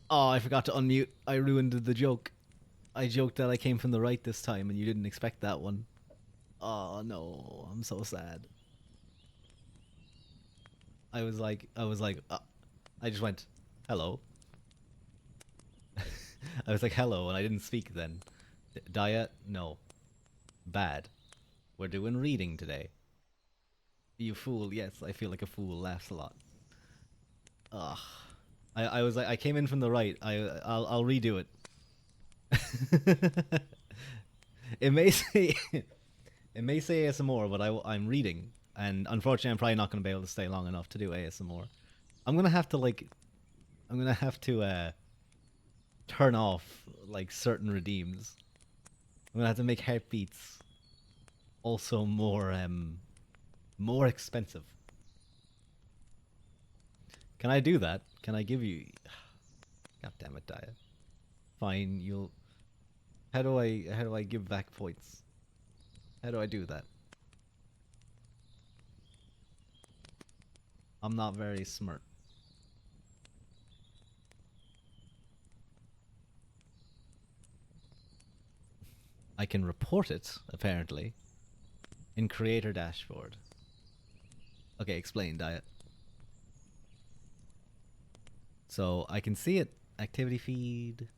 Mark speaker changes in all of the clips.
Speaker 1: Oh, I forgot to unmute. I ruined the joke. I joked that I came from the right this time, and you didn't expect that one. Oh no, I'm so sad. I just went, hello. I was like, hello, and I didn't speak then. Diet? No. Bad. We're doing reading today. You fool. Yes, I feel like a fool. Laughs a lot. Ugh. I was like, I came in from the right. I'll redo it. It may say it may say ASMR, but I'm reading, and unfortunately, I'm probably not going to be able to stay long enough to do ASMR. I'm gonna have to like I'm gonna have to turn off like certain redeems. I'm gonna have to make heartbeats also more expensive. Can I do that? Can I give you? God damn it, Daya. Fine, you'll. How do I give back points? How do I do that? I'm not very smart. I can report it apparently in creator dashboard. Okay, explain, Diet. So I can see it. Activity feed.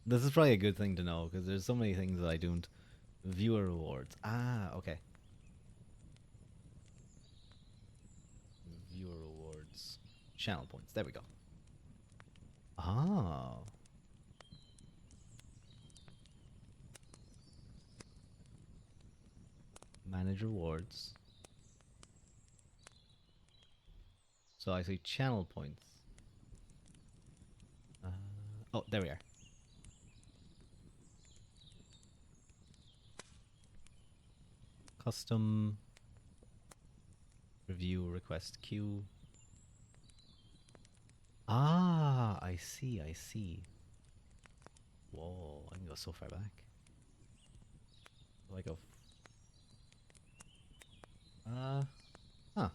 Speaker 1: This is probably a good thing to know because there's so many things that I don't. Viewer rewards. Ah, okay. Viewer rewards. Channel points. There we go. Ah. Manage rewards. So I see channel points. Oh, there we are. Custom review request queue. Ah, I see, I see. Whoa, I can go so far back. Like a. Huh.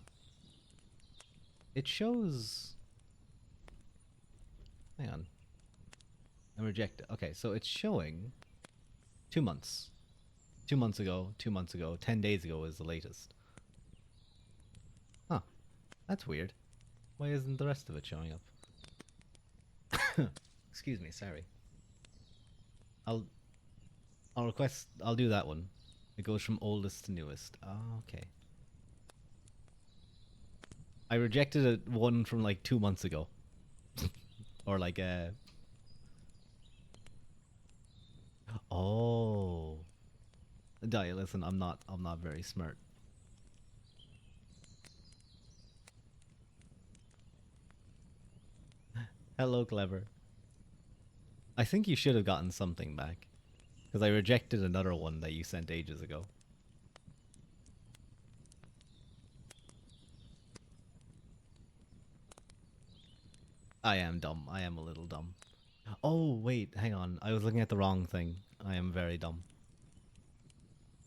Speaker 1: It shows. Hang on. I'm rejected. Okay, so it's showing 2 months. 2 months ago, 2 months ago, 10 days ago is the latest. Huh. That's weird. Why isn't the rest of it showing up? Excuse me, sorry. I'll I'll request I'll do that one. It goes from oldest to newest. Oh, okay. I rejected one from like 2 months ago. Or like oh. Daya, listen, I'm not very smart. Hello, clever. I think you should have gotten something back. Because I rejected another one that you sent ages ago. I am dumb. I am a little dumb. Oh, wait, hang on. I was looking at the wrong thing. I am very dumb.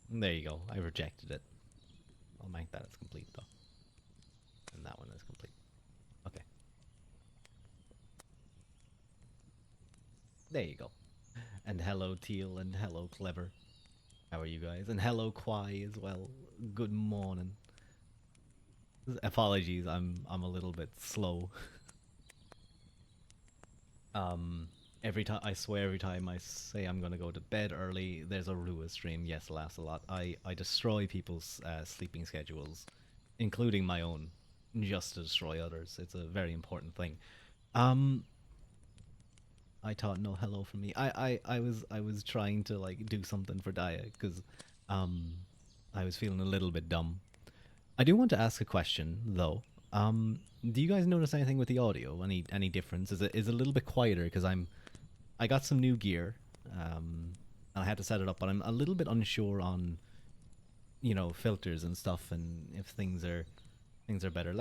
Speaker 1: There you go. I rejected it. I'll make that as complete, though. And that one is complete. Okay. There you go. And hello, Teal, and hello, Clever. How are you guys? And hello, Kwai, as well. Good morning. Apologies, I'm a little bit slow. Every time I swear, every time I say I'm gonna go to bed early, there's a Ruadh stream. Yes, laughs a lot. I destroy people's sleeping schedules, including my own, just to destroy others. It's a very important thing. Um, I taught no hello from me. I was trying to like do something for Daya because um I was feeling a little bit dumb. I do want to ask a question though. Do you guys notice anything with the audio? Any difference? Is it a little bit quieter because I got some new gear. And I had to set it up, but I'm a little bit unsure on filters and stuff and if things are better.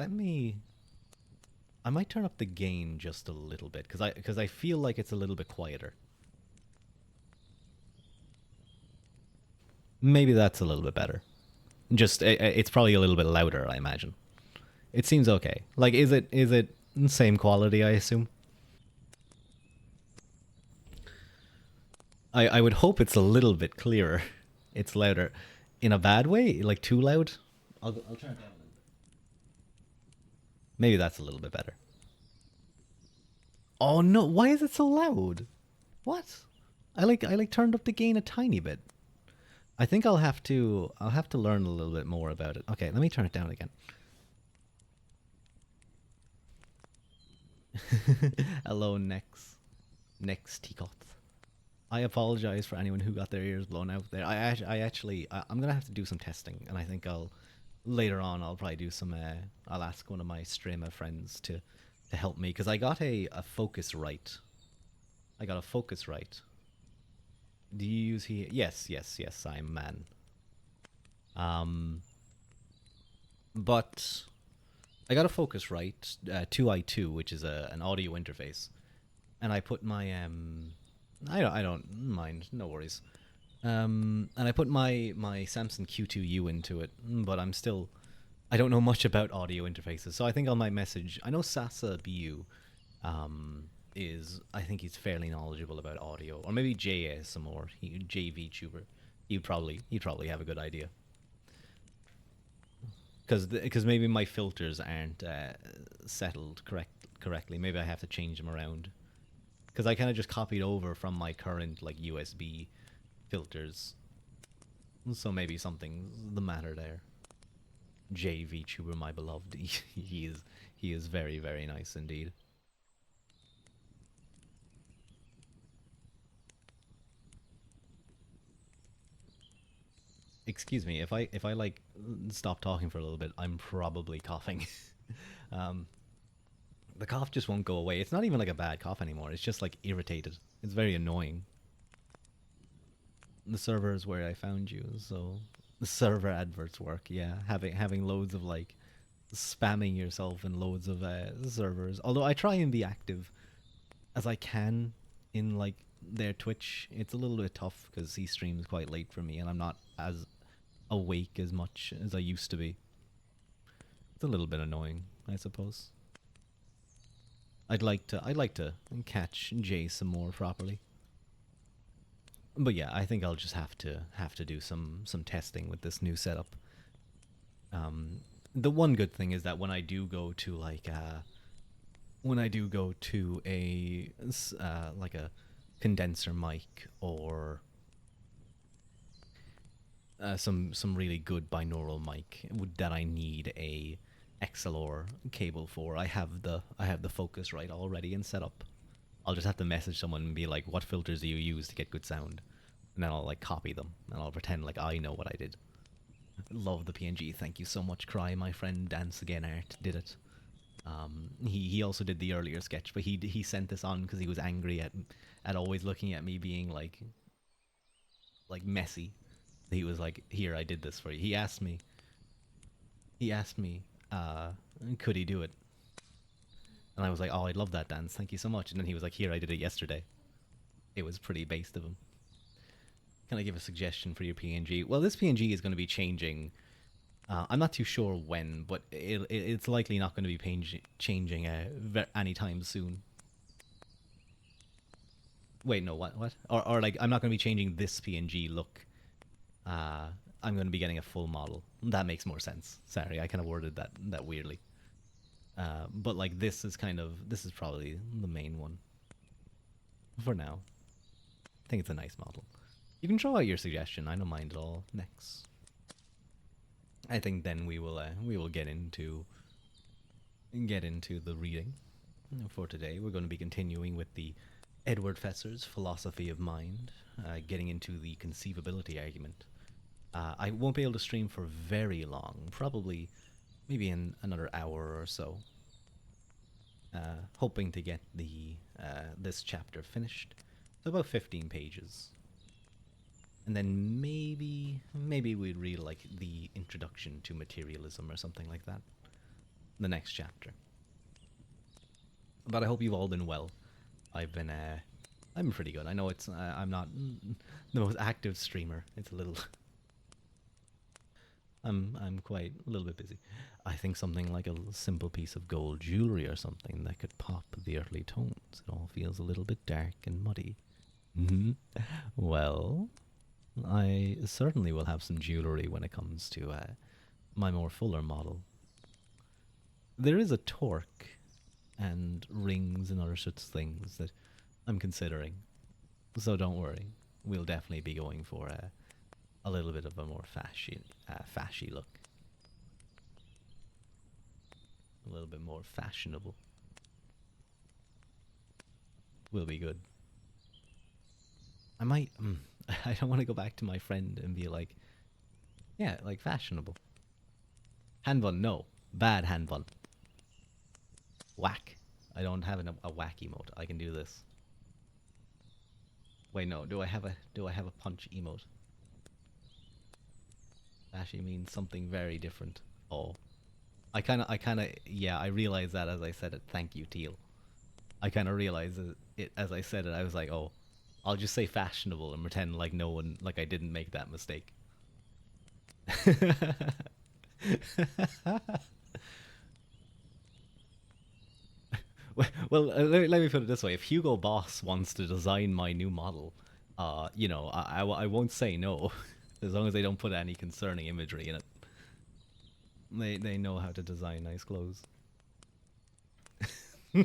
Speaker 1: I might turn up the gain just a little bit because I feel like it's a little bit quieter. Maybe that's a little bit better. Just it's probably a little bit louder, I imagine. It seems okay. Like, is it? Same quality, I assume. I would hope it's a little bit clearer. It's louder. In a bad way? Like too loud? I'll turn it down a little bit. Maybe that's a little bit better. Oh no, why is it so loud? What? I like turned up the gain a tiny bit. I think I'll have to learn a little bit more about it. Okay, let me turn it down again. Hello, next teacup. I apologize for anyone who got their ears blown out there. I'm gonna have to do some testing, and I think I'll later on I'll probably do some. I'll ask one of my streamer friends to help me because I got a focus right. I got a focus right. Do you use he? Yes, yes, yes. I'm man. Um, but I got a focus right. 2i2, which is an audio interface, and I put my I don't mind. No worries. And I put my Samsung Q2U into it, but I don't know much about audio interfaces, so I think I might message. I know Sasa BU I think he's fairly knowledgeable about audio, or maybe JSMR, JVTuber. He'd probably have a good idea, because maybe my filters aren't settled correctly. Maybe I have to change them around, because I kind of just copied over from my current like USB filters. So maybe something's the matter there. JVTuber, my beloved, he is very very nice indeed. Excuse me, if I like stop talking for a little bit, I'm probably coughing. um, the cough just won't go away. It's not even like a bad cough anymore. It's just like irritated. It's very annoying. The server is where I found you, so the server adverts work. Yeah, having loads of like spamming yourself in loads of servers. Although I try and be active as I can in like their Twitch. It's a little bit tough because he streams quite late for me, and I'm not as awake as much as I used to be. It's a little bit annoying, I suppose. I'd like to catch Jay some more properly. But yeah, I think I'll just have to do some testing with this new setup. The one good thing is that when I do go to a like a condenser mic or some really good binaural mic that I need a XLR cable for. I have the focus right already and set up. I'll just have to message someone and be like, "What filters do you use to get good sound?" And then I'll like copy them and I'll pretend like I know what I did. Love the PNG. Thank you so much, Cry. My friend Dance Again Art did it. He also did the earlier sketch, but he sent this on because he was angry at always looking at me being like messy. He was like, "Here, I did this for you." He asked me, could he do it? And I was like, "Oh, I'd love that dance. Thank you so much." And then he was like, "Here, I did it yesterday." It was pretty based of him. Can I give a suggestion for your PNG? Well, this PNG is going to be changing. I'm not too sure when, but it's likely not going to be changing anytime soon. Wait, no, what? Or like, I'm not going to be changing this PNG look. Uh, I'm going to be getting a full model. That makes more sense. Sorry, I kind of worded that weirdly. But like, this is probably the main one for now. I think it's a nice model. You can throw out your suggestion. I don't mind at all. Next, I think then we will get into the reading for today. We're going to be continuing with the Edward Fesser's Philosophy of Mind, getting into the conceivability argument. I won't be able to stream for very long, probably maybe in another hour or so. Hoping to get the this chapter finished. So about 15 pages. And then maybe we'd read like the introduction to materialism or something like that. The next chapter. But I hope you've all been well. I'm pretty good. I know I'm not the most active streamer. It's a little I'm quite a little bit busy. I think something like a simple piece of gold jewelry or something that could pop the earthly tones. It all feels a little bit dark and muddy. Hmm. Well, I certainly will have some jewelry when it comes to my more fuller model. There is a torque and rings and other such things that I'm considering. So don't worry. We'll definitely be going for a little bit of a more fashy look. A little bit more fashionable. Will be good. I might. I don't want to go back to my friend and be like, yeah, like fashionable. Handbun, no. Bad handbun. Whack. I don't have a whack emote. I can do this. Wait, no. Do I have a punch emote? Actually means something very different. Oh, I kind of, yeah. I realized that as I said it. Thank you, Teal. I kind of realized it as I said it. I was like, oh, I'll just say fashionable and pretend like no one, like I didn't make that mistake. Well, let me put it this way: if Hugo Boss wants to design my new model, I won't say no, as long as they don't put any concerning imagery in it. They know how to design nice clothes. I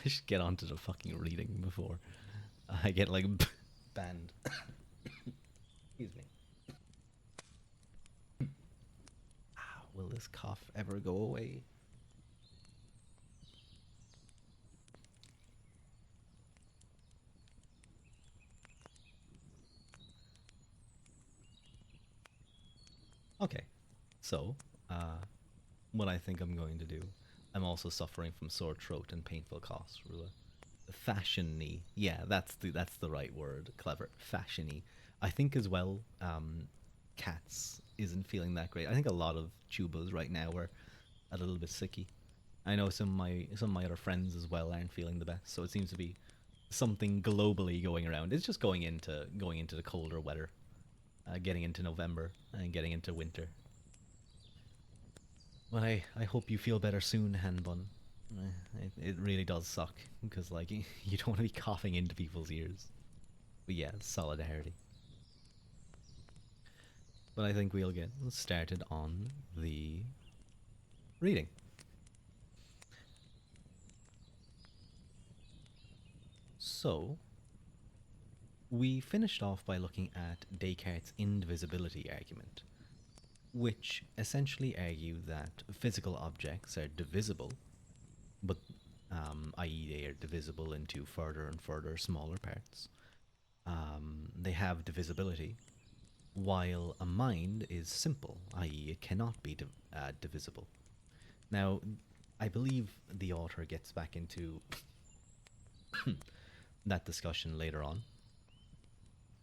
Speaker 1: should get onto the fucking reading before I get like banned. Excuse me. Will this cough ever go away? Okay, so uh, what I think I'm going to do. I'm also suffering from sore throat and painful coughs. Fashiony, yeah, that's the right word. Clever, fashiony. I think as well. Cats isn't feeling that great. I think a lot of tubas right now are a little bit sicky. I know some of my other friends as well aren't feeling the best. So it seems to be something globally going around. It's just going into the colder weather, getting into November and getting into winter. Well, I hope you feel better soon, Hanbun. It really does suck because like you don't want to be coughing into people's ears. But yeah, solidarity. But I think we'll get started on the reading. So we finished off by looking at Descartes' indivisibility argument, which essentially argued that physical objects are divisible, but i.e., they are divisible into further and further smaller parts. They have divisibility, while a mind is simple, i.e., it cannot be divisible. Now, I believe the author gets back into that discussion later on,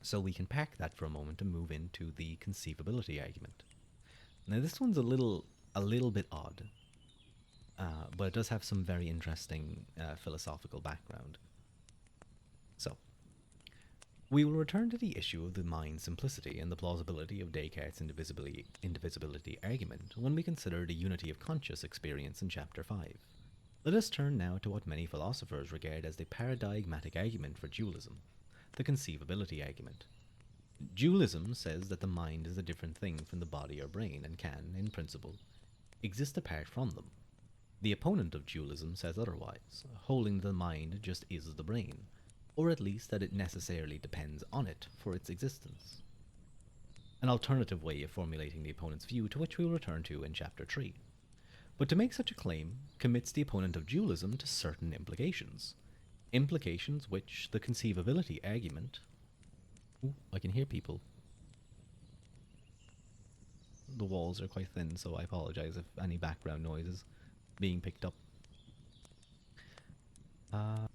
Speaker 1: so we can park that for a moment and move into the conceivability argument. Now, this one's a little bit odd, but it does have some very interesting philosophical background. So, we will return to the issue of the mind's simplicity and the plausibility of Descartes' indivisibility argument when we consider the unity of conscious experience in Chapter 5. Let us turn now to what many philosophers regard as the paradigmatic argument for dualism, the conceivability argument. Dualism says that the mind is a different thing from the body or brain and can, in principle, exist apart from them. The opponent of dualism says otherwise, holding the mind just is the brain, or at least that it necessarily depends on it for its existence. An alternative way of formulating the opponent's view to which we will return to in Chapter 3. But to make such a claim commits the opponent of dualism to certain implications. Implications which the conceivability argument. Ooh, I can hear people. The walls are quite thin, so I apologize if any background noise is being picked up. Uh,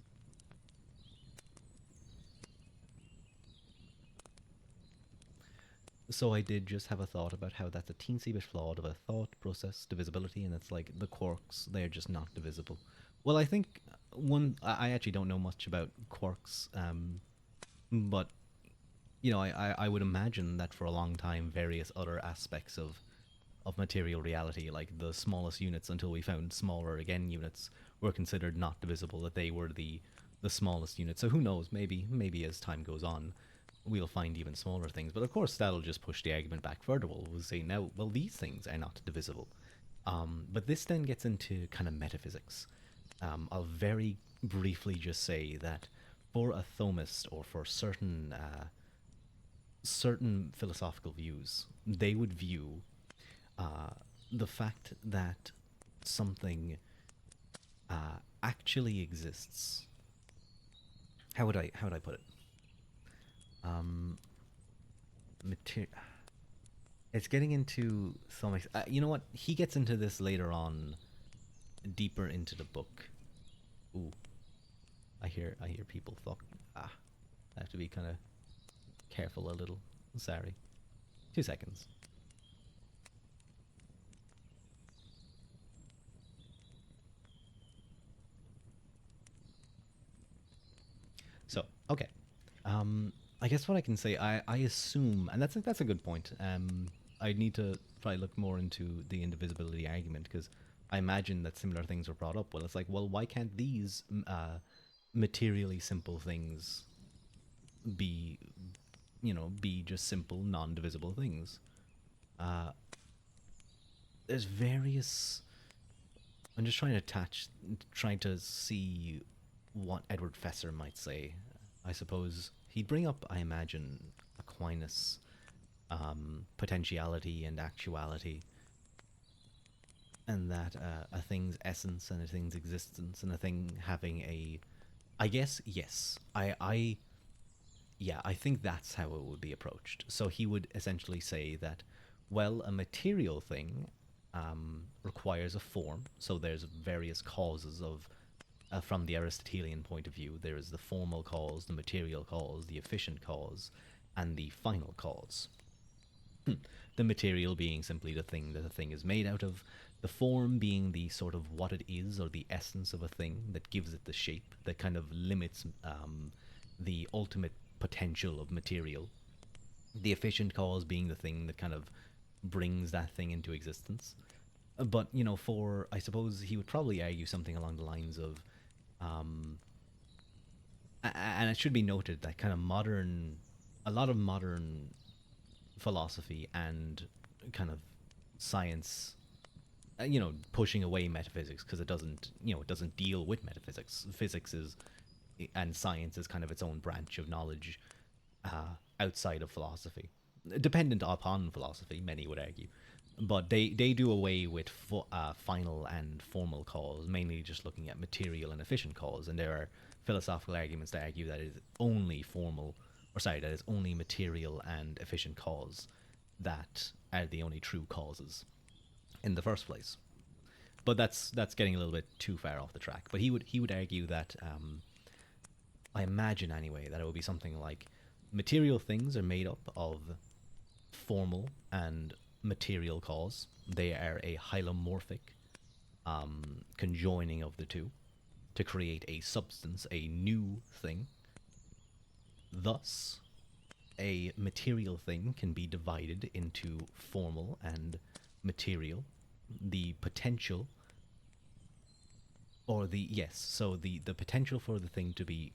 Speaker 1: so I did just have a thought about how that's a teensy bit flawed of a thought process divisibility, and it's like the quarks, they're just not divisible. Well, I think I actually don't know much about quarks, but I would imagine that for a long time, various other aspects of material reality, like the smallest units until we found smaller again units, were considered not divisible. That they were the smallest units. So who knows? Maybe as time goes on, we'll find even smaller things. But of course, that'll just push the argument back further. We'll say now, well, these things are not divisible. But this then gets into kind of metaphysics. I'll very briefly just say that for a Thomist or for certain philosophical views, they would view uh, the fact that something actually exists. How would I put it? Um, Mater- it's getting into some. You know what? He gets into this later on, deeper into the book. Ooh, I hear people talk. Ah, I have to be kind of careful a little. Sorry. 2 seconds. So, okay. I guess what I can say, I assume, and that's a good point. I need to probably look more into the indivisibility argument because I imagine that similar things were brought up. Well, it's like, well, why can't these materially simple things be, be just simple, non-divisible things? Uh, there's various. I'm just trying to see what Edward Fesser might say. I suppose he'd bring up, I imagine, Aquinas, potentiality and actuality, and that a thing's essence and a thing's existence and a thing having a. I guess yes. Yeah, I think that's how it would be approached. So he would essentially say that, well, a material thing requires a form. So there's various causes of, from the Aristotelian point of view, there is the formal cause, the material cause, the efficient cause, and the final cause. The material being simply the thing that a thing is made out of, the form being the sort of what it is or the essence of a thing that gives it the shape, that kind of limits the ultimate potential of material, the efficient cause being the thing that kind of brings that thing into existence. But, for, I suppose he would probably argue something along the lines of, um, and it should be noted that a lot of modern philosophy and kind of science, pushing away metaphysics because it doesn't deal with metaphysics. Physics is, and science is kind of its own branch of knowledge outside of philosophy, dependent upon philosophy, many would argue. But they do away with final and formal cause, mainly just looking at material and efficient cause. And there are philosophical arguments that argue that it is only that it's only material and efficient cause that are the only true causes in the first place. But that's getting a little bit too far off the track. But he would argue that, I imagine anyway, that it would be something like material things are made up of formal and material cause. They are a hylomorphic conjoining of the two to create a substance, a new thing. Thus, a material thing can be divided into formal and material. The potential, or the yes, so the potential for the thing to be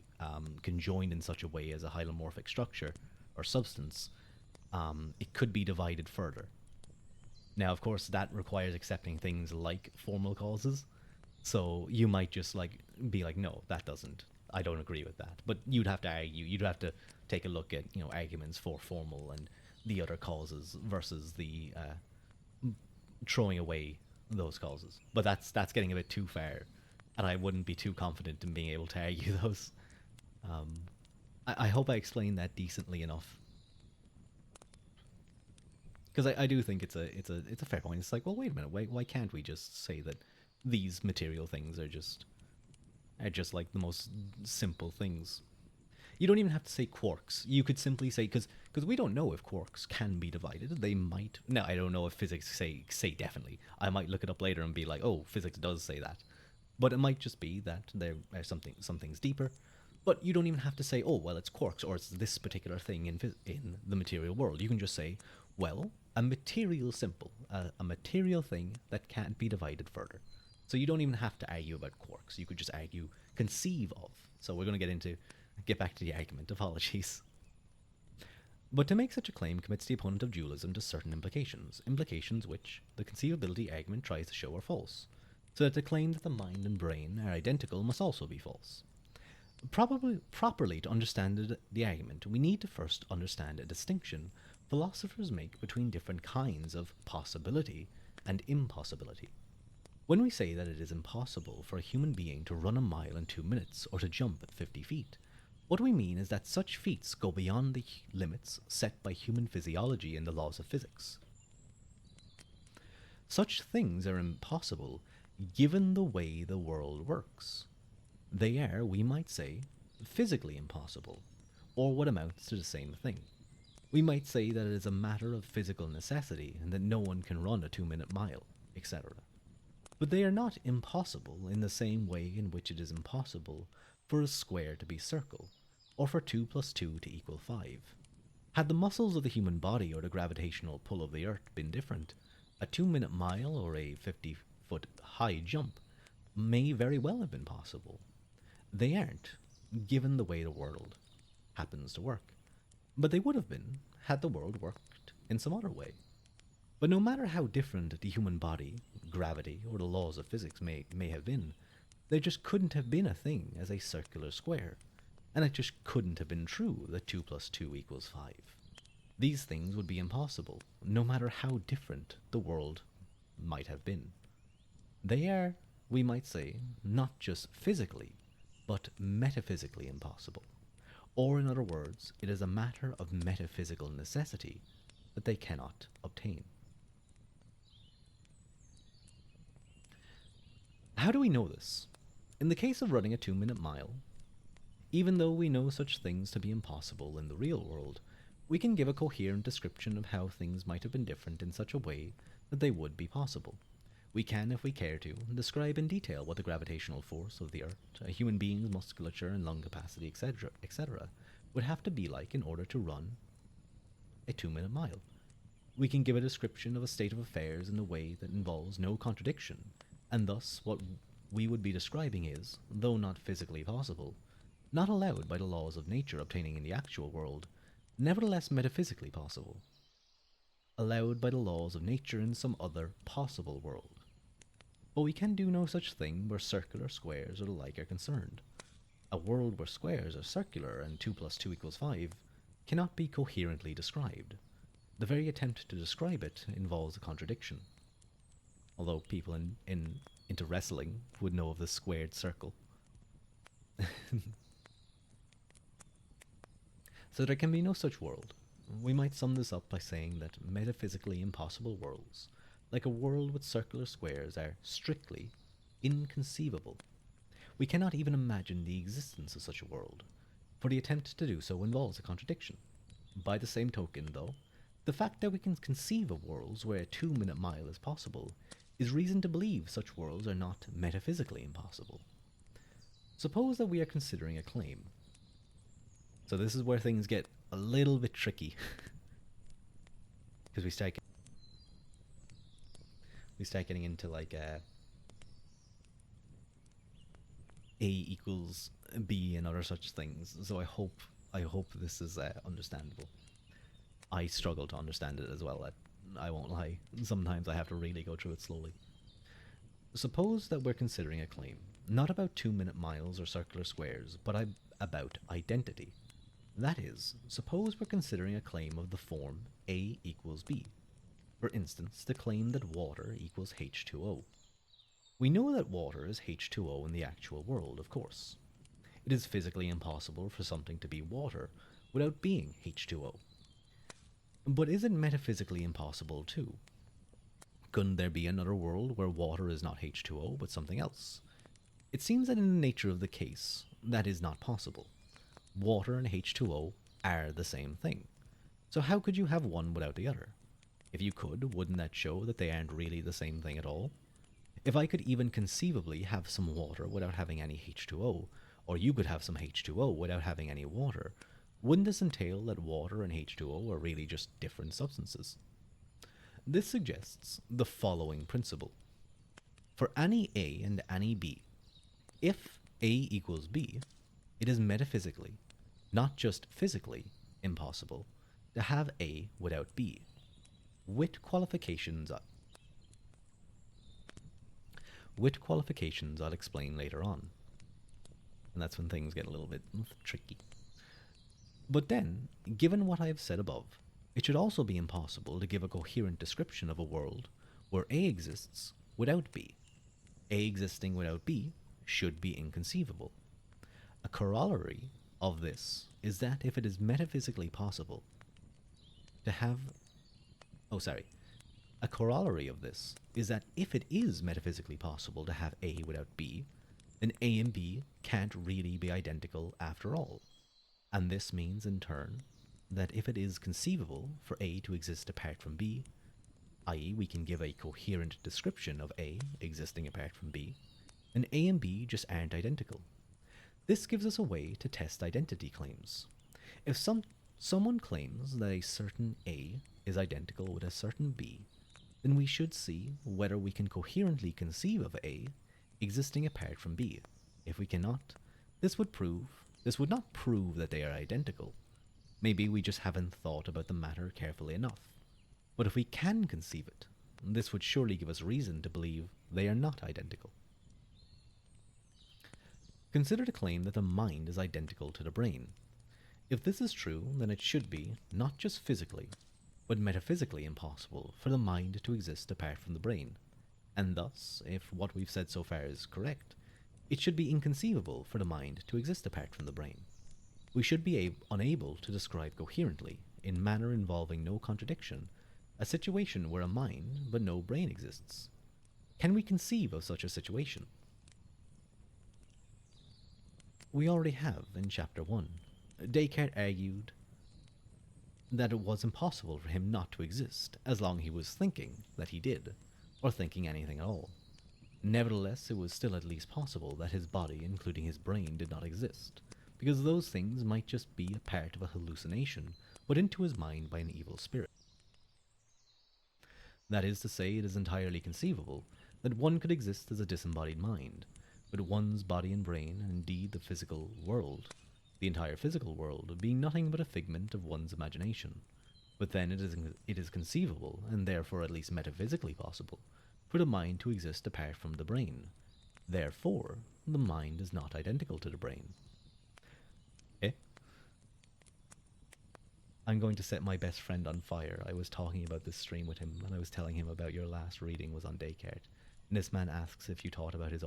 Speaker 1: conjoined in such a way as a hylomorphic structure or substance, it could be divided further. Now, of course, that requires accepting things like formal causes. So you might just like be like, no, that doesn't. I don't agree with that. But you'd have to argue. You'd have to take a look at arguments for formal and the other causes versus the throwing away those causes. But that's getting a bit too far, and I wouldn't be too confident in being able to argue those. Um, I hope I explained that decently enough, because I do think it's a fair point. It's like, well, wait a minute, why can't we just say that these material things are just like the most simple things? You don't even have to say quarks. You could simply say, because we don't know if quarks can be divided. They might. Now, I don't know if physics say definitely. I might look it up later and be like, oh, physics does say that. But it might just be that there are something's deeper. But you don't even have to say, oh, well, it's quarks or it's this particular thing in the material world. You can just say, well, a material symbol, a material thing that can't be divided further. So you don't even have to argue about quarks. You could just argue conceive of. So we're going to get back to the argument. Apologies. But to make such a claim commits the opponent of dualism to certain implications, implications which the conceivability argument tries to show are false, so that the claim that the mind and brain are identical must also be false. Probably properly to understand the argument, we need to first understand a distinction philosophers make between different kinds of possibility and impossibility. When we say that it is impossible for a human being to run a mile in 2 minutes or to jump at 50 feet, what we mean is that such feats go beyond the limits set by human physiology and the laws of physics. Such things are impossible given the way the world works. They are, we might say, physically impossible, or what amounts to the same thing. We might say that it is a matter of physical necessity and that no one can run a 2 minute mile, etc. But they are not impossible in the same way in which it is impossible for a square to be circle, or for 2 plus 2 to equal 5. Had the muscles of the human body or the gravitational pull of the earth been different, a 2 minute mile or a 50-foot high jump may very well have been possible. They aren't, given the way the world happens to work. But they would have been had the world worked in some other way. But no matter how different the human body, gravity, or the laws of physics may have been, there just couldn't have been a thing as a circular square, and it just couldn't have been true that 2 plus 2 equals 5. These things would be impossible, no matter how different the world might have been. They are, we might say, not just physically, but metaphysically impossible. Or in other words, it is a matter of metaphysical necessity that they cannot obtain. How do we know this? In the case of running a 2 minute mile, even though we know such things to be impossible in the real world, we can give a coherent description of how things might have been different in such a way that they would be possible. We can, if we care to, describe in detail what the gravitational force of the Earth, a human being's musculature and lung capacity, etc., would have to be like in order to run a 2 minute mile. We can give a description of a state of affairs in a way that involves no contradiction, and thus what we would be describing is, though not physically possible, not allowed by the laws of nature obtaining in the actual world, nevertheless metaphysically possible, allowed by the laws of nature in some other possible world. But we can do no such thing where circular squares or the like are concerned. A world where squares are circular and 2 plus 2 equals 5 cannot be coherently described. The very attempt to describe it involves a contradiction. Although people into wrestling would know of the squared circle. So there can be no such world. We might sum this up by saying that metaphysically impossible worlds, like a world with circular squares, are strictly inconceivable. We cannot even imagine the existence of such a world, for the attempt to do so involves a contradiction. By the same token, though, the fact that we can conceive of worlds where a 2 minute mile is possible is reason to believe such worlds are not metaphysically impossible. Suppose that we are considering a claim. So this is where things get a little bit tricky. Because we start getting into like A equals B and other such things. So I hope this is understandable. I struggle to understand it as well. I won't lie. Sometimes I have to really go through it slowly. Suppose that we're considering a claim, not about 2 minute miles or circular squares, but about identity. That is, suppose we're considering a claim of the form A equals B. For instance, the claim that water equals H2O. We know that water is H2O in the actual world, of course. It is physically impossible for something to be water without being H2O. But is it metaphysically impossible too? Couldn't there be another world where water is not H2O but something else? It seems that in the nature of the case, that is not possible. Water and H2O are the same thing. So how could you have one without the other? If you could, wouldn't that show that they aren't really the same thing at all? If I could even conceivably have some water without having any H2O, Or you could have some H2O without having any water. Wouldn't this entail that water and H2O are really just different substances? This suggests the following principle. For any A and any B, if A equals B, it is metaphysically, not just physically, impossible to have A without B, with qualifications I'll explain later on. And that's when things get a little bit tricky. But then, given what I have said above, it should also be impossible to give a coherent description of a world where A exists without B. A existing without B should be inconceivable. A corollary of this is that if it is metaphysically possible to have. Oh, sorry. A corollary of this is that if it is metaphysically possible to have A without B, then A and B can't really be identical after all. And this means, in turn, that if it is conceivable for A to exist apart from B, i.e., we can give a coherent description of A existing apart from B, then A and B just aren't identical. This gives us a way to test identity claims. If someone claims that a certain A is identical with a certain B, then we should see whether we can coherently conceive of A existing apart from B. If we cannot, this would not prove that they are identical. Maybe we just haven't thought about the matter carefully enough. But if we can conceive it, this would surely give us reason to believe they are not identical. Consider the claim that the mind is identical to the brain. If this is true, then it should be, not just physically, but metaphysically impossible for the mind to exist apart from the brain. And thus, if what we've said so far is correct, it should be inconceivable for the mind to exist apart from the brain. We should be unable to describe coherently, in manner involving no contradiction, a situation where a mind but no brain exists. Can we conceive of such a situation? We already have in Chapter 1. Descartes argued that it was impossible for him not to exist as long as he was thinking that he did, or thinking anything at all. Nevertheless, it was still at least possible that his body, including his brain, did not exist, because those things might just be a part of a hallucination put into his mind by an evil spirit. That is to say, it is entirely conceivable that one could exist as a disembodied mind, with one's body and brain, and indeed the physical world, the entire physical world, being nothing but a figment of one's imagination. But then it is conceivable, and therefore at least metaphysically possible, for the mind to exist apart from the brain. Therefore, the mind is not identical to the brain. I'm going to set my best friend on fire. I was talking about this stream with him, and I was telling him about your last reading was on Descartes. And this man asks if you talked about his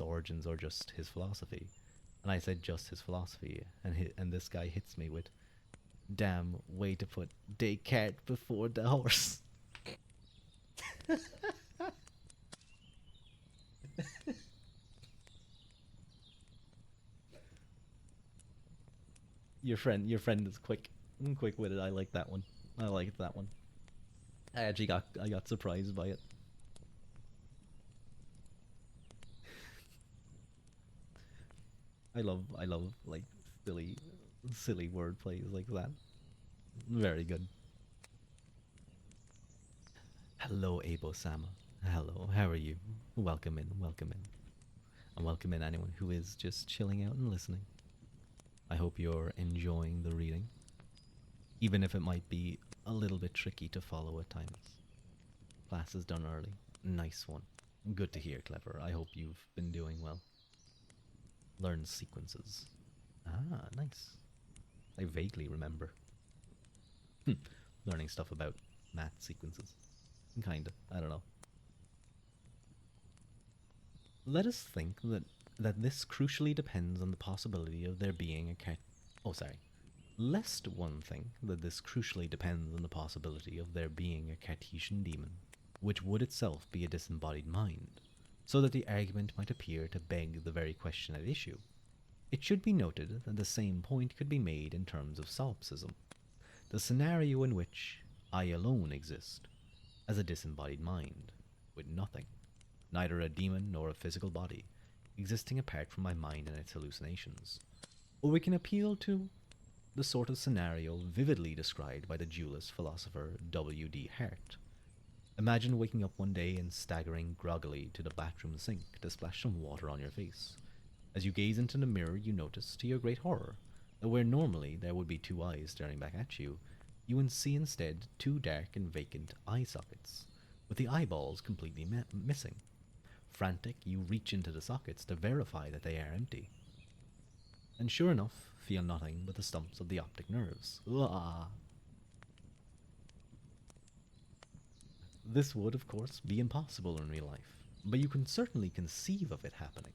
Speaker 1: origins or just his philosophy. And I said just his philosophy, and this guy hits me with, "Damn way to put Descartes before the horse." Your friend is quick with it. I like that one. I like that one. I got surprised by it. I love like silly word plays like that. Very good. Hello, Abo Sama. Hello, how are you? Welcome in, welcome in. And welcome in anyone who is just chilling out and listening. I hope you're enjoying the reading, even if it might be a little bit tricky to follow at times. Class is done early. Nice one. Good to hear, Clever. I hope you've been doing well. Learn sequences. Ah, nice. I vaguely remember. Learning stuff about math sequences. Kinda. I don't know. Let us think that this crucially depends on the possibility of there being a Lest one think that this crucially depends on the possibility of there being a Cartesian demon, which would itself be a disembodied mind, so that the argument might appear to beg the very question at issue. It should be noted that the same point could be made in terms of solipsism, the scenario in which I alone exist, as a disembodied mind, with nothing, neither a demon nor a physical body, existing apart from my mind and its hallucinations. Or we can appeal to the sort of scenario vividly described by the dualist philosopher W.D. Hart. Imagine waking up one day and staggering groggily to the bathroom sink to splash some water on your face. As you gaze into the mirror, you notice, to your great horror, that where normally there would be two eyes staring back at you, you see instead two dark and vacant eye sockets, with the eyeballs completely missing. Frantic, you reach into the sockets to verify that they are empty. And sure enough, feel nothing but the stumps of the optic nerves. Uah. This would, of course, be impossible in real life, but you can certainly conceive of it happening,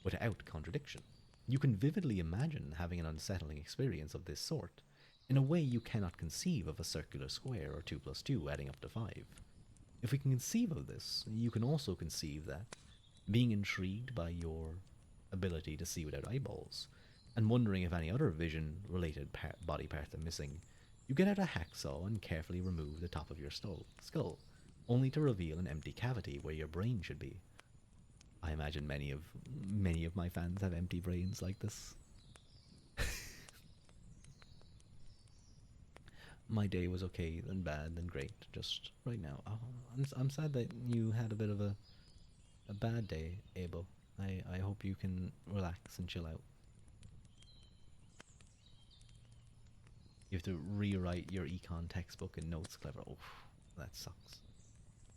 Speaker 1: without contradiction. You can vividly imagine having an unsettling experience of this sort, in a way you cannot conceive of a circular square or 2 plus 2 adding up to 5. If we can conceive of this, you can also conceive that, being intrigued by your ability to see without eyeballs, and wondering if any other vision related body parts are missing, you get out a hacksaw and carefully remove the top of your skull, only to reveal an empty cavity where your brain should be. I imagine many of my fans have empty brains like this. My day was okay, then bad, then great. Just right now. Oh, I'm sad that you had a bit of a bad day, Abel. I hope you can relax and chill out. You have to rewrite your econ textbook and notes clever. Oh, that sucks.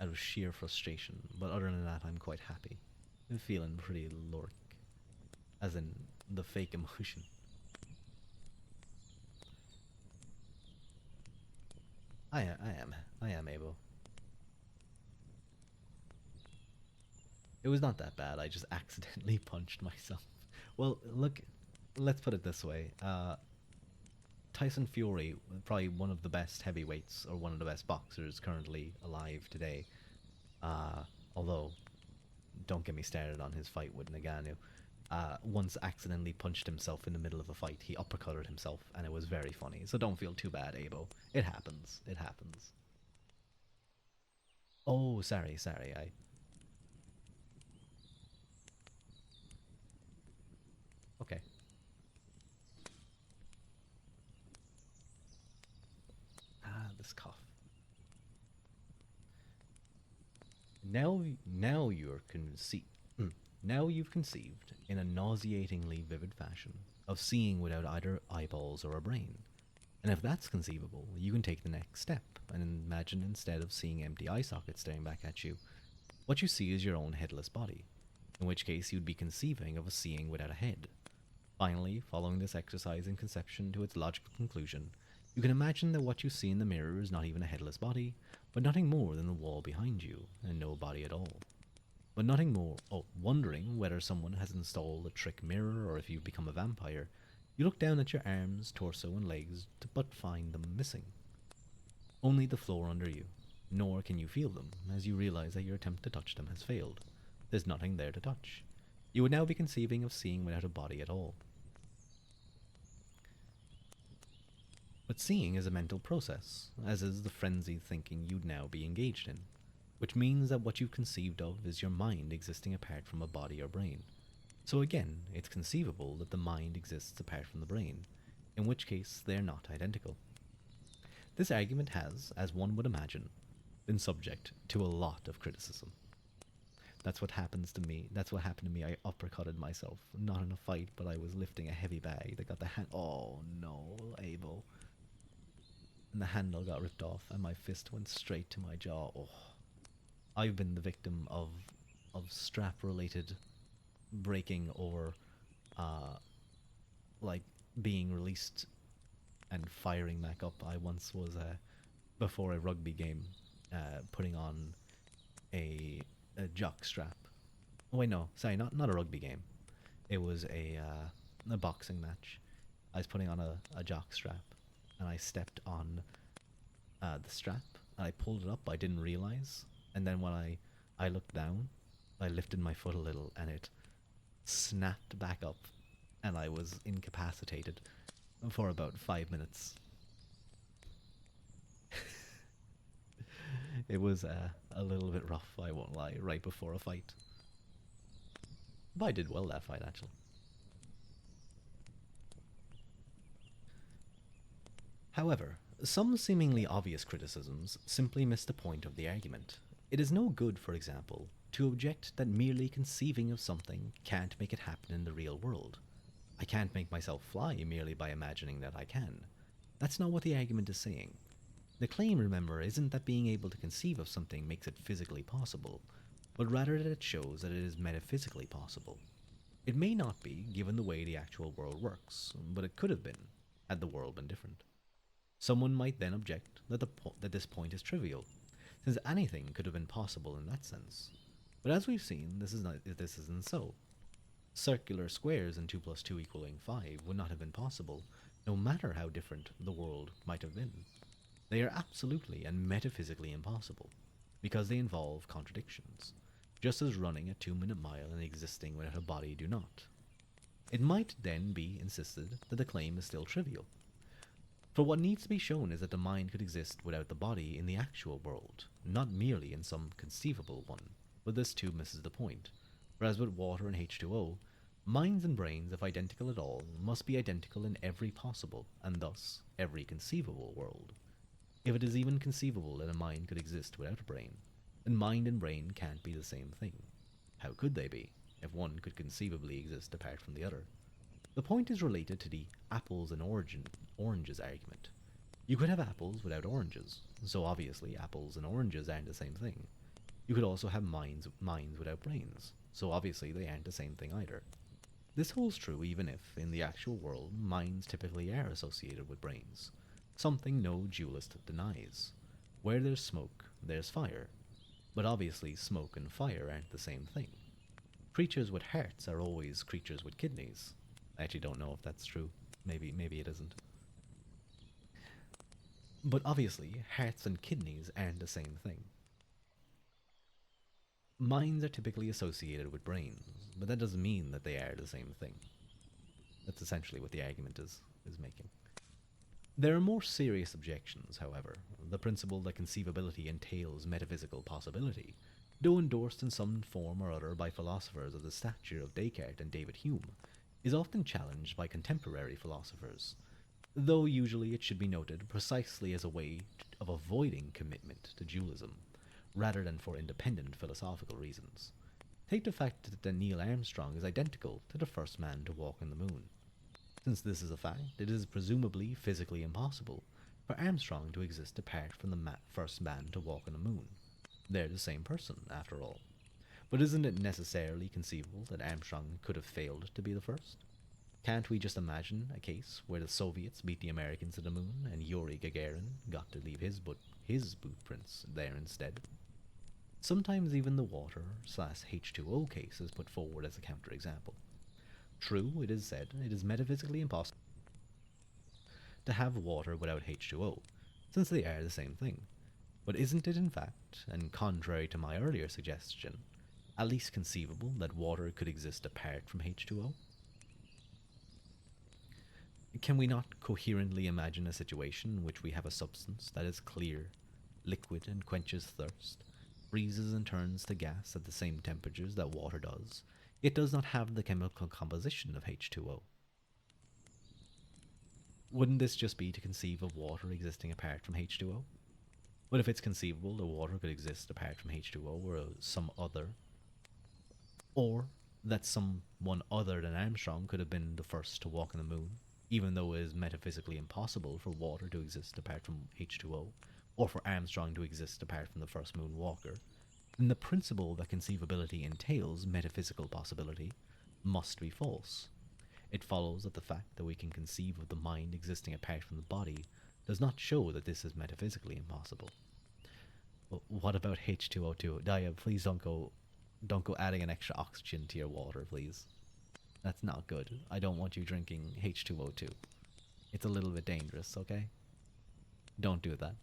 Speaker 1: Out of sheer frustration. But other than that, I'm quite happy. I'm feeling pretty lork. As in the fake emotion. I am able. It was not that bad. I just accidentally punched myself. Well, look, let's put it this way. Tyson Fury, probably one of the best heavyweights or one of the best boxers currently alive today. Uh, although, don't get me started on his fight with Nagano. Once accidentally punched himself in the middle of a fight. He uppercutted himself, and it was very funny. So don't feel too bad, Abo. It happens. It happens. Oh, sorry. I okay. This cough. Now you're now you've conceived, in a nauseatingly vivid fashion, of seeing without either eyeballs or a brain. And if that's conceivable, you can take the next step and imagine, instead of seeing empty eye sockets staring back at you, what you see is your own headless body, in which case you'd be conceiving of a seeing without a head. Finally, following this exercise in conception to its logical conclusion, you can imagine that what you see in the mirror is not even a headless body, but nothing more than the wall behind you, and no body at all. But nothing more. Oh, wondering whether someone has installed a trick mirror or if you've become a vampire, you look down at your arms, torso, and legs, but find them missing. Only the floor under you. Nor can you feel them, as you realize that your attempt to touch them has failed. There's nothing there to touch. You would now be conceiving of seeing without a body at all. But seeing is a mental process, as is the frenzied thinking you'd now be engaged in, which means that what you've conceived of is your mind existing apart from a body or brain. So again, it's conceivable that the mind exists apart from the brain, in which case they are not identical. This argument has, as one would imagine, been subject to a lot of criticism. That's what happens to me. That's what happened to me. I uppercutted myself, not in a fight, but I was lifting a heavy bag that got the hand. Oh no, Abel. And the handle got ripped off, and my fist went straight to my jaw. Oh, I've been the victim of strap-related breaking or, uh, like being released and firing back up. I once was before a rugby game, putting on a jock strap. Oh wait, no, sorry, not a rugby game. It was a boxing match. I was putting on a jock strap, and I stepped on the strap, and I pulled it up. I didn't realize, and then when I looked down, I lifted my foot a little, and it snapped back up, and I was incapacitated for about 5 minutes. It was a little bit rough, I won't lie, right before a fight. But I did well that fight, actually. However, some seemingly obvious criticisms simply miss the point of the argument. It is no good, for example, to object that merely conceiving of something can't make it happen in the real world. I can't make myself fly merely by imagining that I can. That's not what the argument is saying. The claim, remember, isn't that being able to conceive of something makes it physically possible, but rather that it shows that it is metaphysically possible. It may not be, given the way the actual world works, but it could have been, had the world been different. Someone might then object that this point is trivial, since anything could have been possible in that sense. But as we've seen, this isn't so. Circular squares and 2 plus 2 equaling 5 would not have been possible, no matter how different the world might have been. They are absolutely and metaphysically impossible, because they involve contradictions, just as running a 2-minute mile and existing without a body do not. It might then be insisted that the claim is still trivial. For what needs to be shown is that the mind could exist without the body in the actual world, not merely in some conceivable one, but this too misses the point. For as with water and H2O, minds and brains, if identical at all, must be identical in every possible, and thus every conceivable world. If it is even conceivable that a mind could exist without a brain, then mind and brain can't be the same thing. How could they be, if one could conceivably exist apart from the other? The point is related to the apples and oranges argument. You could have apples without oranges, so obviously apples and oranges aren't the same thing. You could also have minds without brains, so obviously they aren't the same thing either. This holds true even if, in the actual world, minds typically are associated with brains, something no dualist denies. Where there's smoke, there's fire. But obviously smoke and fire aren't the same thing. Creatures with hearts are always creatures with kidneys. I actually don't know if that's true. Maybe it isn't. But obviously, hearts and kidneys aren't the same thing. Minds are typically associated with brains, but that doesn't mean that they are the same thing. That's essentially what the argument is making. There are more serious objections, however. The principle that conceivability entails metaphysical possibility, though endorsed in some form or other by philosophers of the stature of Descartes and David Hume, is often challenged by contemporary philosophers, though usually it should be noted precisely as a way of avoiding commitment to dualism, rather than for independent philosophical reasons. Take the fact that Neil Armstrong is identical to the first man to walk on the moon. Since this is a fact, it is presumably physically impossible for Armstrong to exist apart from the first man to walk on the moon. They're the same person, after all. But isn't it necessarily conceivable that Armstrong could have failed to be the first? Can't we just imagine a case where the Soviets beat the Americans to the moon and Yuri Gagarin got to leave his boot prints there instead? Sometimes even the water/H2O case is put forward as a counterexample. True, it is said it is metaphysically impossible to have water without H2O, since they are the same thing. But isn't it in fact, and contrary to my earlier suggestion, at least conceivable that water could exist apart from H2O? Can we not coherently imagine a situation in which we have a substance that is clear, liquid, and quenches thirst, freezes and turns to gas at the same temperatures that water does, it does not have the chemical composition of H2O? Wouldn't this just be to conceive of water existing apart from H2O? But if it's conceivable that water could exist apart from H2O or some other, or that someone other than Armstrong could have been the first to walk on the moon, even though it is metaphysically impossible for water to exist apart from H2O, or for Armstrong to exist apart from the first moonwalker, then the principle that conceivability entails metaphysical possibility must be false. It follows that the fact that we can conceive of the mind existing apart from the body does not show that this is metaphysically impossible. But what about H2O2? Daya, please don't go adding an extra oxygen to your water, please. That's not good. I don't want you drinking H2O2. It's a little bit dangerous, okay? Don't do that.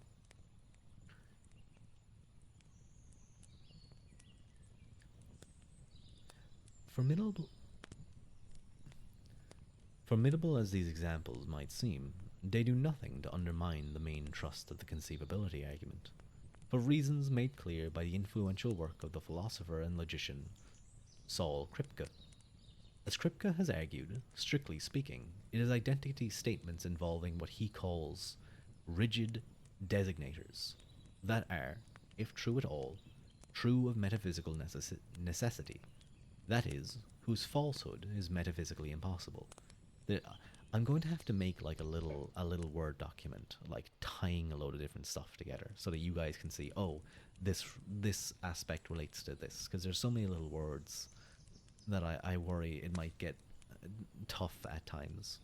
Speaker 1: Formidable as these examples might seem, they do nothing to undermine the main thrust of the conceivability argument, for reasons made clear by the influential work of the philosopher and logician Saul Kripke. As Kripke has argued, strictly speaking, it is identity statements involving what he calls rigid designators that are, if true at all, true of metaphysical necessity. That is, whose falsehood is metaphysically impossible. The, I'm going to have to make like a little Word document, like tying a load of different stuff together, so that you guys can see. Oh, this aspect relates to this, because there's so many little words that I worry it might get tough at times.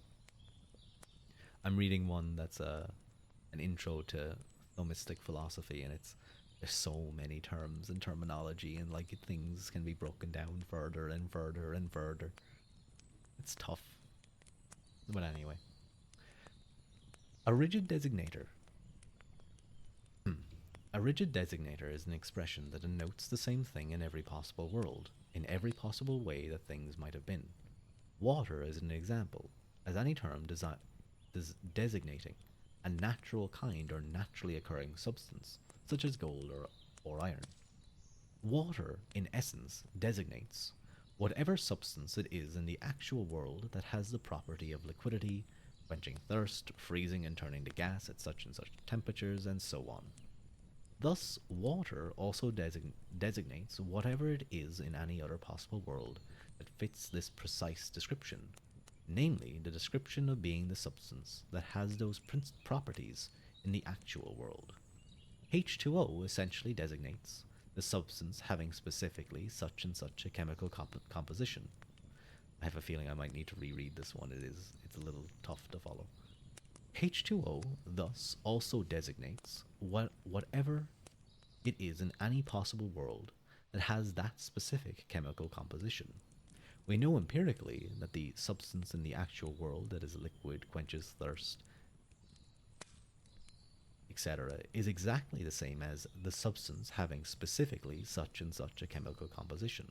Speaker 1: I'm reading one that's an intro to Thomistic philosophy, and it's there's so many terms and terminology, and like things can be broken down further and further and further. It's tough. But anyway, a rigid designator. A rigid designator is an expression that denotes the same thing in every possible world, in every possible way that things might have been. Water is an example, as any term designating a natural kind or naturally occurring substance, such as gold or iron. Water, in essence, designates whatever substance it is in the actual world that has the property of liquidity, quenching thirst, freezing and turning to gas at such and such temperatures, and so on. Thus, water also designates whatever it is in any other possible world that fits this precise description, namely the description of being the substance that has those properties in the actual world. H2O essentially designates the substance having specifically such and such a chemical composition. I have a feeling I might need to reread this one. It's a little tough to follow. H2O thus also designates whatever it is in any possible world that has that specific chemical composition. We know empirically that the substance in the actual world that is liquid, quenches thirst, etc., is exactly the same as the substance having specifically such and such a chemical composition.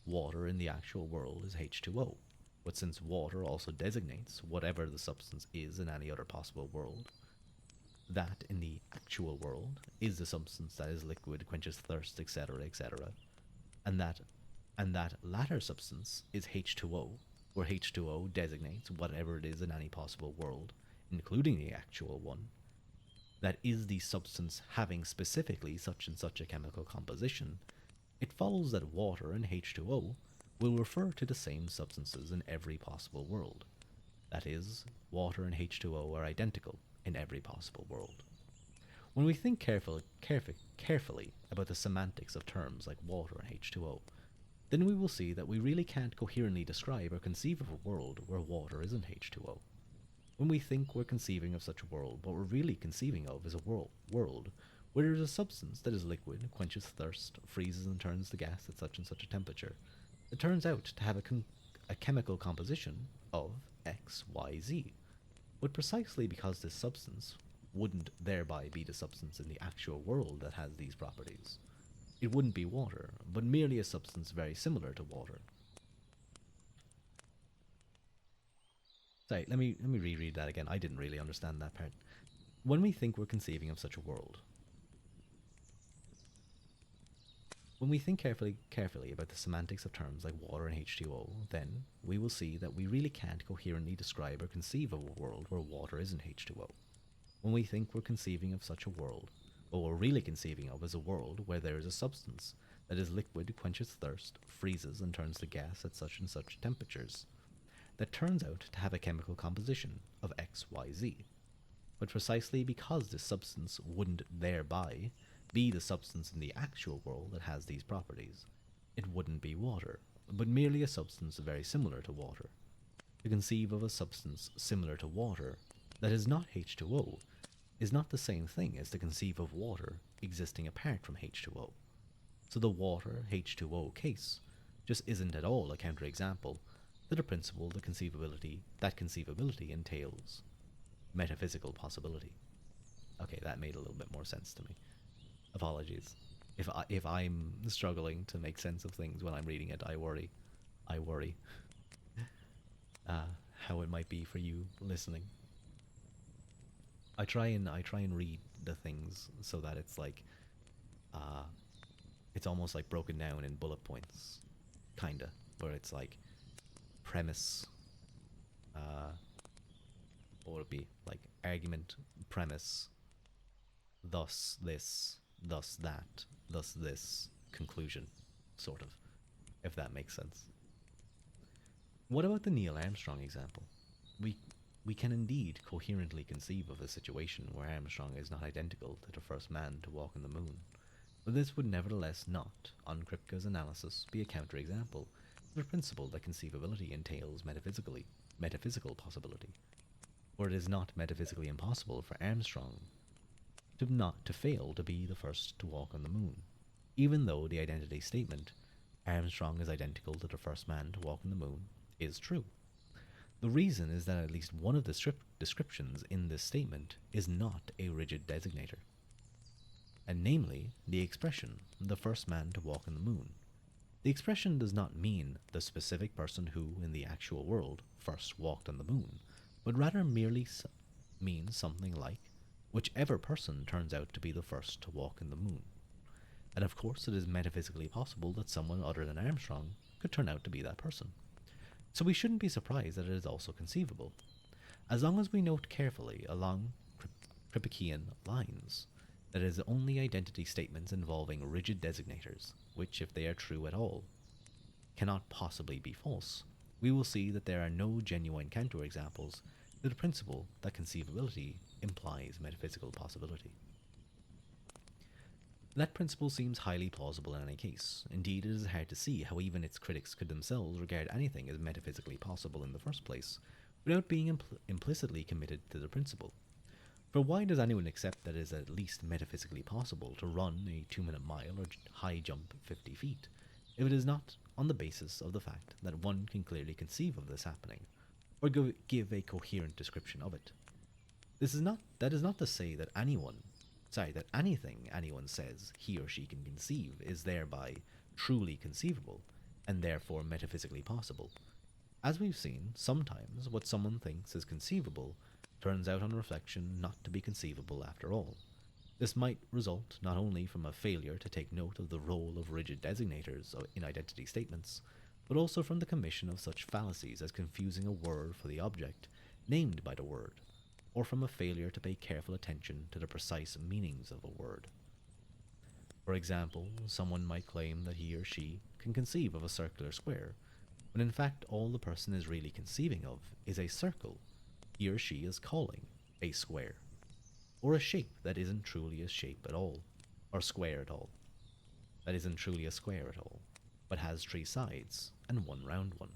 Speaker 1: Water in the actual world is H2O, but since water also designates whatever the substance is in any other possible world, that in the actual world is the substance that is liquid, quenches thirst, etc., etc., and that latter substance is H2O, where H2O designates whatever it is in any possible world, including the actual one, that is the substance having specifically such and such a chemical composition. It follows that water and H2O will refer to the same substances in every possible world. That is, water and H2O are identical in every possible world. When we think carefully about the semantics of terms like water and H2O, then we will see that we really can't coherently describe or conceive of a world where water isn't H2O. When we think we're conceiving of such a world, what we're really conceiving of is a world where there is a substance that is liquid, quenches thirst, freezes and turns to gas at such and such a temperature. It turns out to have a chemical composition of X, Y, Z. But precisely because this substance wouldn't thereby be the substance in the actual world that has these properties, it wouldn't be water, but merely a substance very similar to water. Sorry, let me reread that again. I didn't really understand that part. When we think we're conceiving of such a world, when we think carefully about the semantics of terms like water and H2O, then we will see that we really can't coherently describe or conceive of a world where water isn't H2O. When we think we're conceiving of such a world, what we're really conceiving of is a world where there is a substance that is liquid, quenches thirst, freezes and turns to gas at such and such temperatures, that turns out to have a chemical composition of X, Y, Z. But precisely because this substance wouldn't thereby be the substance in the actual world that has these properties, it wouldn't be water, but merely a substance very similar to water. To conceive of a substance similar to water that is not H2O is not the same thing as to conceive of water existing apart from H2O. So the water H2O case just isn't at all a counterexample to the principle that conceivability entails metaphysical possibility. Okay, that made a little bit more sense to me. Apologies. If I'm struggling to make sense of things when I'm reading it, I worry. I worry how it might be for you listening. I try and read the things so that it's like it's almost like broken down in bullet points, kinda, where it's like premise, uh, what would it be? Like argument, premise, thus this, thus that, thus this, conclusion, sort of, if that makes sense. What about the Neil Armstrong example? We we can indeed coherently conceive of a situation where Armstrong is not identical to the first man to walk on the moon, but this would nevertheless not, on Kripke's analysis, be a counterexample to the principle that conceivability entails metaphysical possibility, for it is not metaphysically impossible for Armstrong to fail to be the first to walk on the moon, even though the identity statement, Armstrong is identical to the first man to walk on the moon, is true. The reason is that at least one of the descriptions in this statement is not a rigid designator, and namely the expression, the first man to walk on the moon. The expression does not mean the specific person who, in the actual world, first walked on the moon, but rather merely means something like whichever person turns out to be the first to walk on the moon. And of course, it is metaphysically possible that someone other than Armstrong could turn out to be that person. So we shouldn't be surprised that it is also conceivable, as long as we note carefully along Kripkean lines that it is only identity statements involving rigid designators, which, if they are true at all, cannot possibly be false. We will see that there are no genuine counterexamples to the principle that conceivability implies metaphysical possibility. That principle seems highly plausible in any case. Indeed, it is hard to see how even its critics could themselves regard anything as metaphysically possible in the first place, without being implicitly committed to the principle. For why does anyone accept that it is at least metaphysically possible to run a 2-minute mile or high jump 50 feet, if it is not on the basis of the fact that one can clearly conceive of this happening, or give a coherent description of it? That is not to say that anything anyone says he or she can conceive is thereby truly conceivable, and therefore metaphysically possible. As we've seen, sometimes what someone thinks is conceivable turns out on reflection not to be conceivable after all. This might result not only from a failure to take note of the role of rigid designators in identity statements, but also from the commission of such fallacies as confusing a word for the object named by the word, or from a failure to pay careful attention to the precise meanings of a word. For example, someone might claim that he or she can conceive of a circular square, when in fact all the person is really conceiving of is a circle he or she is calling a square, or a shape that isn't truly a shape at all, or square at all, that isn't truly a square at all, but has 3 sides and 1 round one.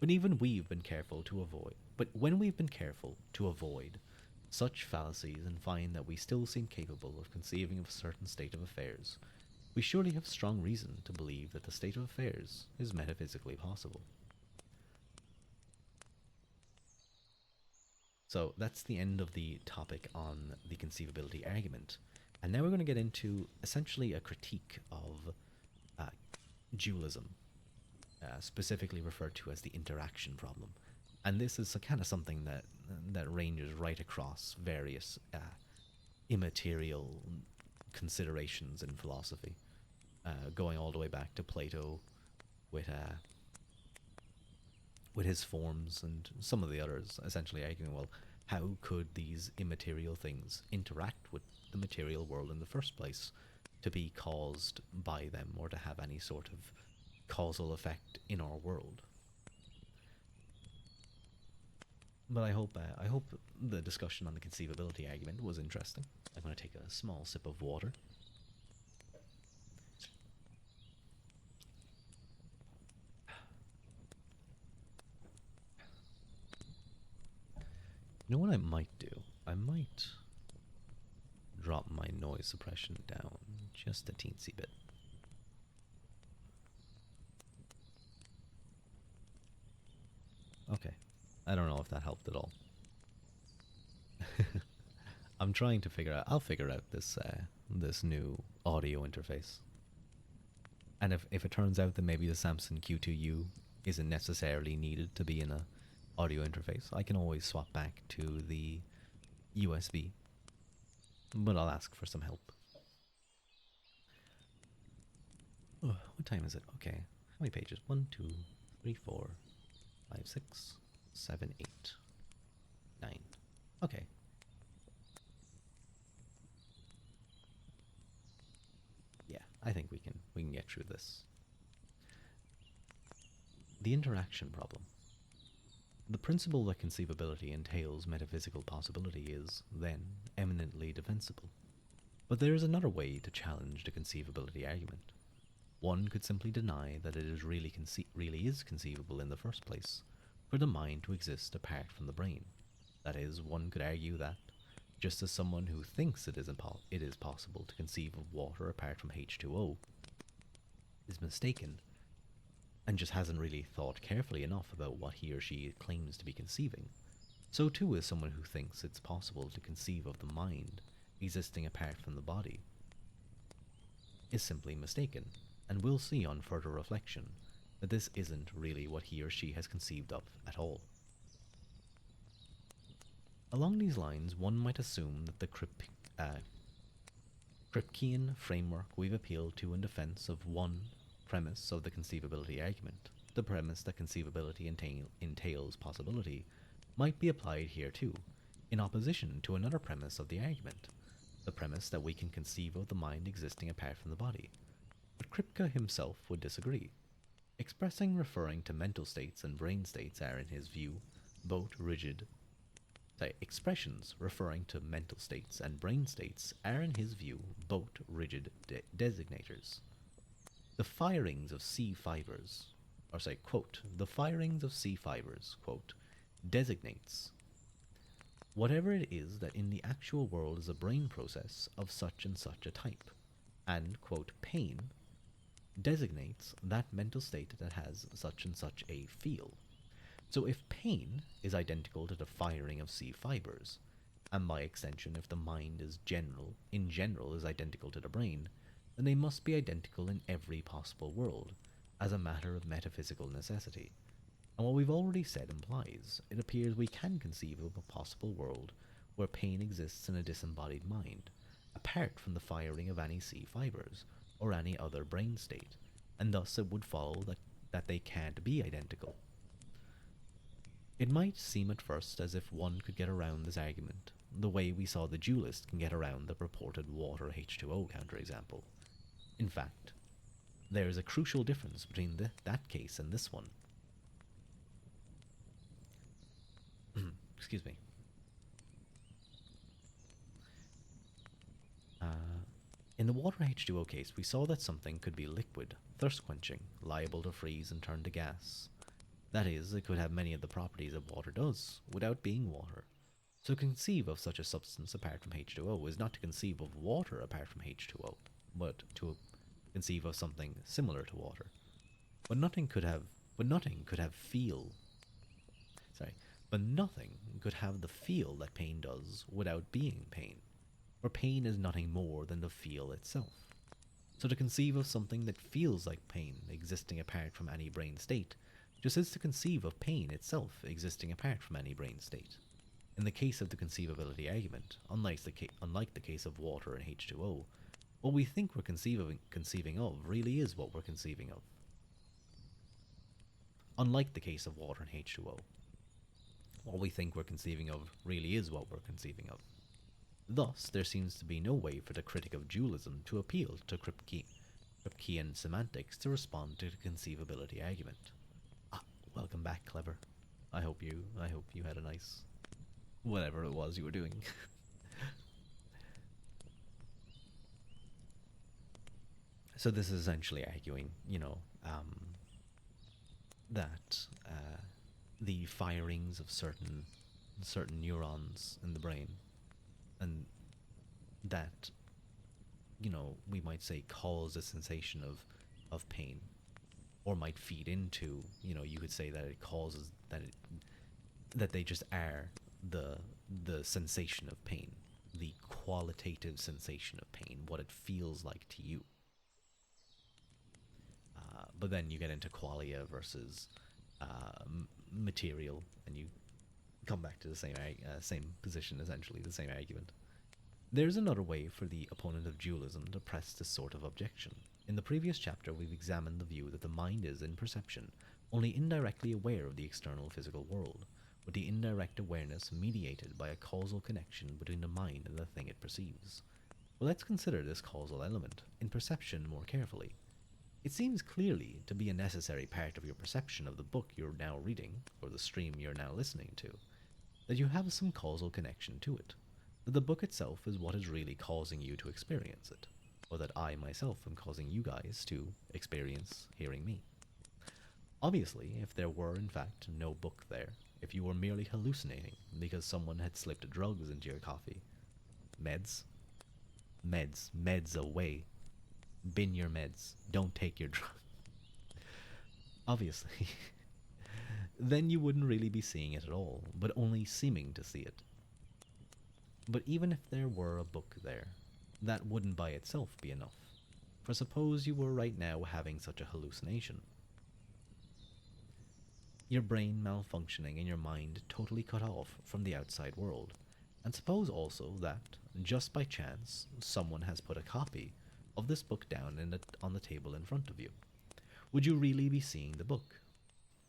Speaker 1: But even we've been careful to avoid But when we've been careful to avoid such fallacies and find that we still seem capable of conceiving of a certain state of affairs, we surely have strong reason to believe that the state of affairs is metaphysically possible. So that's the end of the topic on the conceivability argument. And now we're going to get into essentially a critique of dualism, specifically referred to as the interaction problem. And this is kind of something that ranges right across various immaterial considerations in philosophy, going all the way back to Plato with his forms and some of the others, essentially arguing, well, how could these immaterial things interact with the material world in the first place to be caused by them or to have any sort of causal effect in our world? But I hope the discussion on the conceivability argument was interesting. I'm going to take a small sip of water. You know what I might do? I might drop my noise suppression down just a teensy bit. Okay. I don't know if that helped at all. I'm trying to figure out. I'll figure out this new audio interface. And if it turns out that maybe the Samsung Q2U isn't necessarily needed to be in a audio interface, I can always swap back to the USB. But I'll ask for some help. Oh, what time is it? Okay. How many pages? 1, 2, 3, 4. 5, 6, 7, 8, 9. Okay. Yeah, I think we can get through this. The interaction problem. The principle that conceivability entails metaphysical possibility is, then, eminently defensible. But there is another way to challenge the conceivability argument. One could simply deny that it is really is conceivable in the first place, for the mind to exist apart from the brain. That is, one could argue that, just as someone who thinks it is possible to conceive of water apart from H2O is mistaken, and just hasn't really thought carefully enough about what he or she claims to be conceiving, so too is someone who thinks it's possible to conceive of the mind existing apart from the body is simply mistaken, and will see on further reflection that this isn't really what he or she has conceived of at all. Along these lines, one might assume that the Kripkean framework we've appealed to in defense of one premise of the conceivability argument, the premise that conceivability entails possibility, might be applied here too, in opposition to another premise of the argument, the premise that we can conceive of the mind existing apart from the body. But Kripke himself would disagree. Referring to mental states and brain states are, in his view, both rigid. Expressions referring to mental states and brain states are, in his view, both rigid designators. The firings of C fibers, or say, quote, the firings of C fibers, quote, designates whatever it is that in the actual world is a brain process of such and such a type, and, quote, pain designates that mental state that has such and such a feel. So if pain is identical to the firing of C fibers, and by extension if the mind in general is identical to the brain, then they must be identical in every possible world, as a matter of metaphysical necessity. And what we've already said implies, it appears we can conceive of a possible world where pain exists in a disembodied mind, apart from the firing of any C fibers, or any other brain state, and thus it would follow that they can't be identical. It might seem at first as if one could get around this argument, the way we saw the dualist can get around the purported water H2O counterexample. In fact, there is a crucial difference between that case and this one. Excuse me. In the water H2O case, we saw that something could be liquid, thirst-quenching, liable to freeze and turn to gas. That is, it could have many of the properties that water does, without being water. So to conceive of such a substance apart from H2O is not to conceive of water apart from H2O, but to conceive of something similar to water. But nothing could have the feel that pain does without being pain. For pain is nothing more than the feel itself. So to conceive of something that feels like pain existing apart from any brain state, just is to conceive of pain itself existing apart from any brain state. In the case of the conceivability argument, unlike the case of water and H2O, what we think we're conceiving of really is what we're conceiving of. Unlike the case of water and H2O, what we think we're conceiving of really is what we're conceiving of. Thus, there seems to be no way for the critic of dualism to appeal to Kripkean semantics to respond to the conceivability argument. Welcome back, Clever. I hope you had a nice whatever it was you were doing. So this is essentially arguing, that the firings of certain neurons in the brain, and that, we might say cause a sensation of pain, or might feed into, you could say that it causes that they just are the sensation of pain, the qualitative sensation of pain, what it feels like to you. But then you get into qualia versus material, and you come back to the same position, essentially the same argument. There's another way for the opponent of dualism to press this sort of objection. In the previous chapter, we've examined the view that the mind is, in perception, only indirectly aware of the external physical world, with the indirect awareness mediated by a causal connection between the mind and the thing it perceives. Well, let's consider this causal element in perception more carefully. It seems clearly to be a necessary part of your perception of the book you're now reading, or the stream you're now listening to, that you have some causal connection to it, that the book itself is what is really causing you to experience it, or that I myself am causing you guys to experience hearing me. Obviously, if there were in fact no book there, if you were merely hallucinating because someone had slipped drugs into your coffee, meds, meds away, bin your meds, don't take your drugs. Obviously, then you wouldn't really be seeing it at all, but only seeming to see it. But even if there were a book there, that wouldn't by itself be enough. For suppose you were right now having such a hallucination. Your brain malfunctioning and your mind totally cut off from the outside world. And suppose also that, just by chance, someone has put a copy of this book down on the table in front of you. Would you really be seeing the book?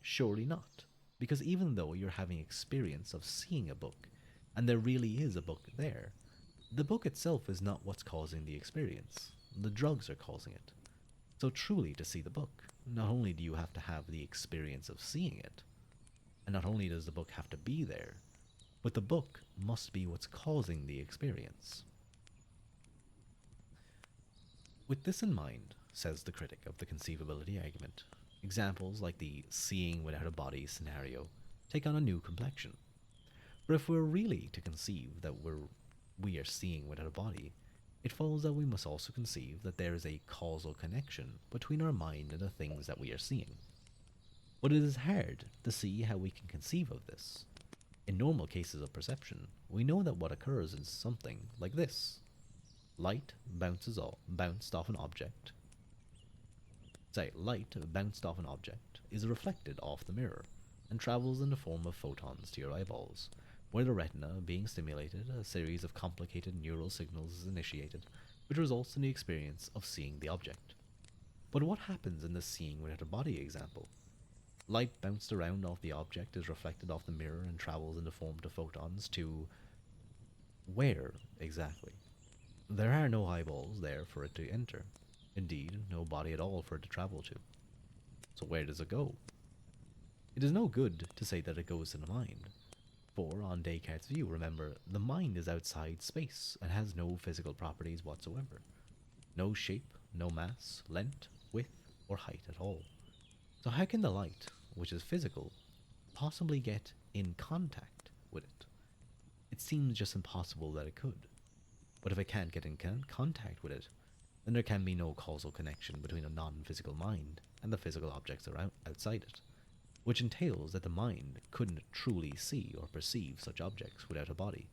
Speaker 1: Surely not. Because even though you're having experience of seeing a book, and there really is a book there, the book itself is not what's causing the experience. The drugs are causing it. So truly to see the book, not only do you have to have the experience of seeing it, and not only does the book have to be there, but the book must be what's causing the experience. With this in mind, says the critic of the conceivability argument, examples like the seeing without a body scenario take on a new complexion. For if we're really to conceive that we are seeing without a body, it follows that we must also conceive that there is a causal connection between our mind and the things that we are seeing. But it is hard to see how we can conceive of this. In normal cases of perception, we know that what occurs is something like this. Light bounced off an object. Light bounced off an object is reflected off the mirror and travels in the form of photons to your eyeballs, where the retina, being stimulated, a series of complicated neural signals is initiated, which results in the experience of seeing the object. But what happens in the seeing without a body example? Light bounced around off the object is reflected off the mirror and travels in the form of photons to where exactly? There are no eyeballs there for it to enter. Indeed, no body at all for it to travel to. So where does it go? It is no good to say that it goes to the mind. For, on Descartes' view, remember, the mind is outside space and has no physical properties whatsoever. No shape, no mass, length, width, or height at all. So how can the light, which is physical, possibly get in contact with it? It seems just impossible that it could. But if it can't get in contact with it, then there can be no causal connection between a non-physical mind and the physical objects around outside it, which entails that the mind couldn't truly see or perceive such objects without a body.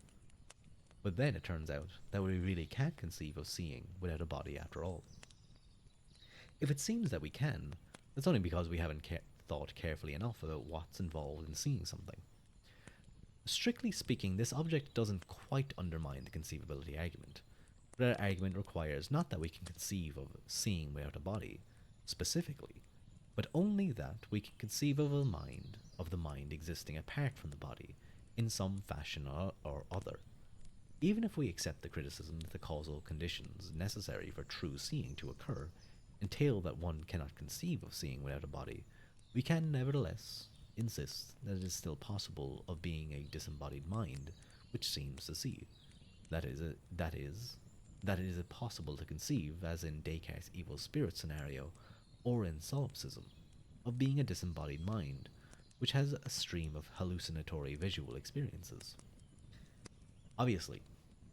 Speaker 1: But then it turns out that we really can't conceive of seeing without a body after all. If it seems that we can, that's only because we haven't thought carefully enough about what's involved in seeing something. Strictly speaking, this object doesn't quite undermine the conceivability argument, but our argument requires not that we can conceive of seeing without a body, specifically, but only that we can conceive of the mind existing apart from the body, in some fashion or other. Even if we accept the criticism that the causal conditions necessary for true seeing to occur entail that one cannot conceive of seeing without a body, we can nevertheless insist that it is still possible of being a disembodied mind which seems to see. That it is possible to conceive, as in Descartes' evil spirit scenario, or in solipsism, of being a disembodied mind which has a stream of hallucinatory visual experiences. Obviously,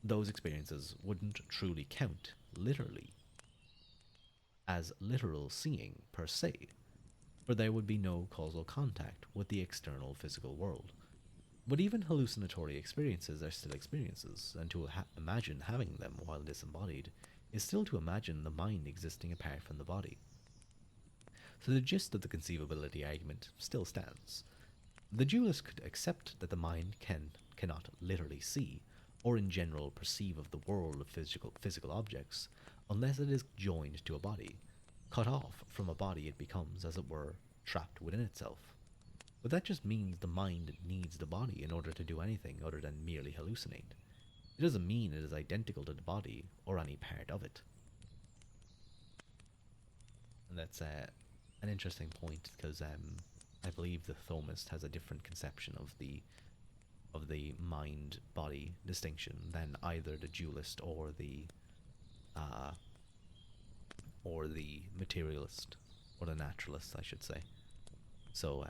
Speaker 1: those experiences wouldn't truly count literally as literal seeing per se, for there would be no causal contact with the external physical world. But even hallucinatory experiences are still experiences, and to imagine having them while disembodied is still to imagine the mind existing apart from the body. So the gist of the conceivability argument still stands. The dualist could accept that the mind cannot literally see, or in general perceive of the world of physical objects, unless it is joined to a body. Cut off from a body, it becomes, as it were, trapped within itself. But that just means the mind needs the body in order to do anything other than merely hallucinate. It doesn't mean it is identical to the body or any part of it. And that's an interesting point because I believe the Thomist has a different conception of the mind body distinction than either the dualist uh, or the materialist or the naturalist, I should say. So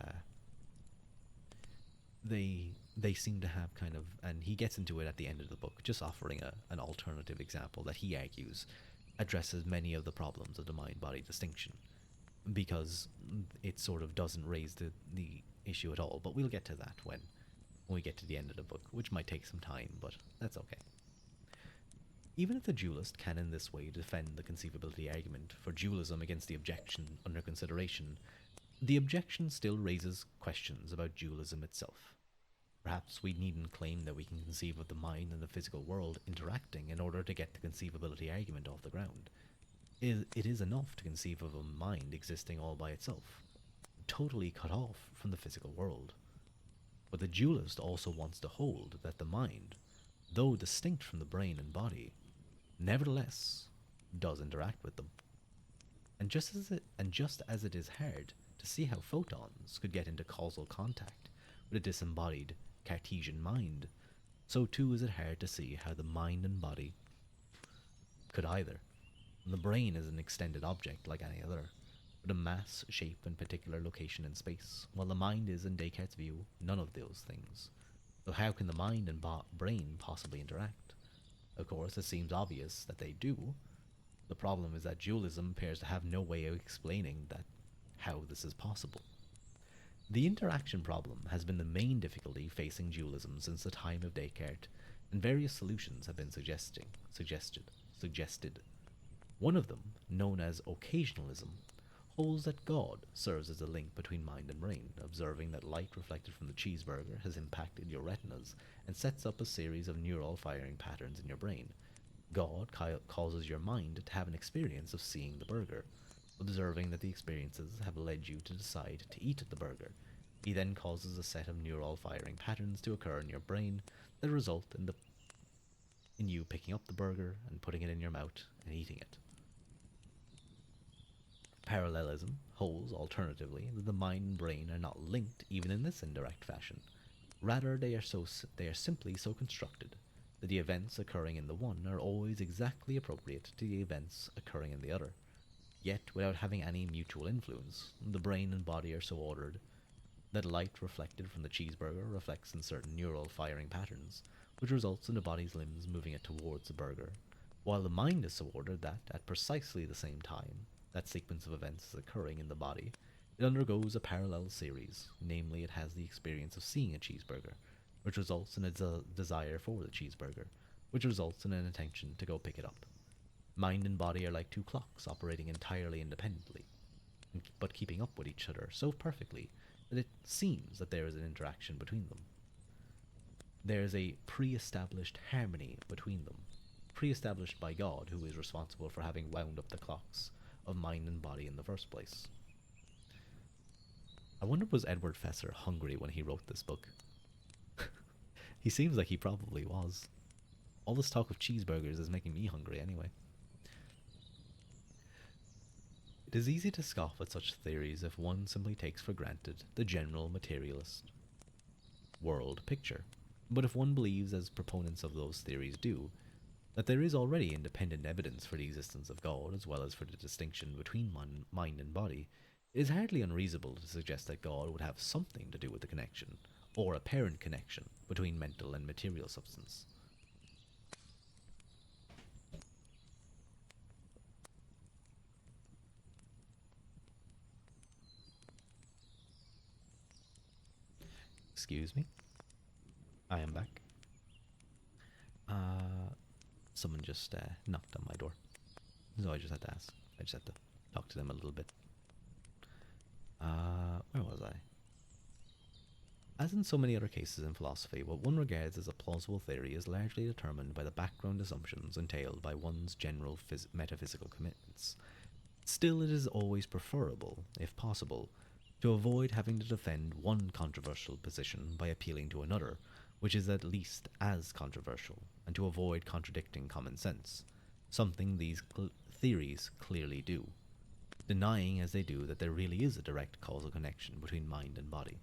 Speaker 1: they seem to have kind of, and he gets into it at the end of the book, just offering an alternative example that he argues addresses many of the problems of the mind body distinction because it sort of doesn't raise the issue at all. But we'll get to that when we get to the end of the book, which might take some time, but that's okay. Even if the dualist can in this way defend the conceivability argument for dualism against the objection under consideration, the objection still raises questions about dualism itself. Perhaps we needn't claim that we can conceive of the mind and the physical world interacting in order to get the conceivability argument off the ground. It is enough to conceive of a mind existing all by itself, totally cut off from the physical world. But the dualist also wants to hold that the mind, though distinct from the brain and body, nevertheless does interact with them. Just as it is hard to see how photons could get into causal contact with a disembodied Cartesian mind, so too is it hard to see how the mind and body could either. And the brain is an extended object like any other, with a mass, shape, and particular location in space, while the mind is, in Descartes' view, none of those things. So how can the mind and brain possibly interact? Of course, it seems obvious that they do. The problem is that dualism appears to have no way of explaining that how this is possible. The interaction problem has been the main difficulty facing dualism since the time of Descartes, and various solutions have been suggested. One of them, known as occasionalism, holds that God serves as a link between mind and brain, observing that light reflected from the cheeseburger has impacted your retinas and sets up a series of neural firing patterns in your brain. God causes your mind to have an experience of seeing the burger, observing that the experiences have led you to decide to eat the burger. He then causes a set of neural firing patterns to occur in your brain that result in you picking up the burger and putting it in your mouth and eating it. Parallelism holds, alternatively, that the mind and brain are not linked even in this indirect fashion. Rather, they are simply so constructed that the events occurring in the one are always exactly appropriate to the events occurring in the other. Yet, without having any mutual influence, the brain and body are so ordered that light reflected from the cheeseburger reflects in certain neural firing patterns, which results in the body's limbs moving it towards the burger, while the mind is so ordered that, at precisely the same time that sequence of events is occurring in the body, it undergoes a parallel series, namely it has the experience of seeing a cheeseburger, which results in a desire for the cheeseburger, which results in an intention to go pick it up. Mind and body are like two clocks operating entirely independently, but keeping up with each other so perfectly that it seems that there is an interaction between them. There is a pre-established harmony between them, pre-established by God, who is responsible for having wound up the clocks of mind and body in the first place. I wonder, was Edward Fesser hungry when he wrote this book? He seems like he probably was. All this talk of cheeseburgers is making me hungry anyway. It is easy to scoff at such theories if one simply takes for granted the general materialist world picture. But if one believes, as proponents of those theories do, that there is already independent evidence for the existence of God as well as for the distinction between mind and body, it is hardly unreasonable to suggest that God would have something to do with the connection, or apparent connection, between mental and material substance. Excuse me. I am back. Someone just knocked on my door. So I just had to ask. I just had to talk to them a little bit. Where was I? As in so many other cases in philosophy, what one regards as a plausible theory is largely determined by the background assumptions entailed by one's general metaphysical commitments. Still, it is always preferable, if possible, to avoid having to defend one controversial position by appealing to another, which is at least as controversial, and to avoid contradicting common sense, something these theories clearly do, denying as they do that there really is a direct causal connection between mind and body.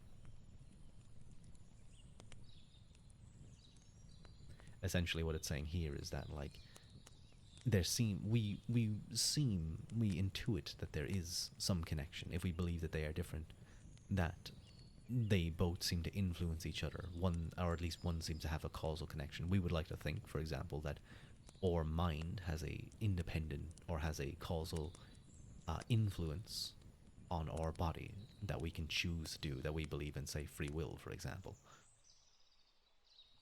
Speaker 1: Essentially, what it's saying here is that, like, we intuit that there is some connection if we believe that they are different, that they both seem to influence each other, one, or at least one seems to have a causal connection. We would like to think, for example, that our mind has a independent or has a causal influence on our body that we can choose to do, that we believe in, say, free will, for example.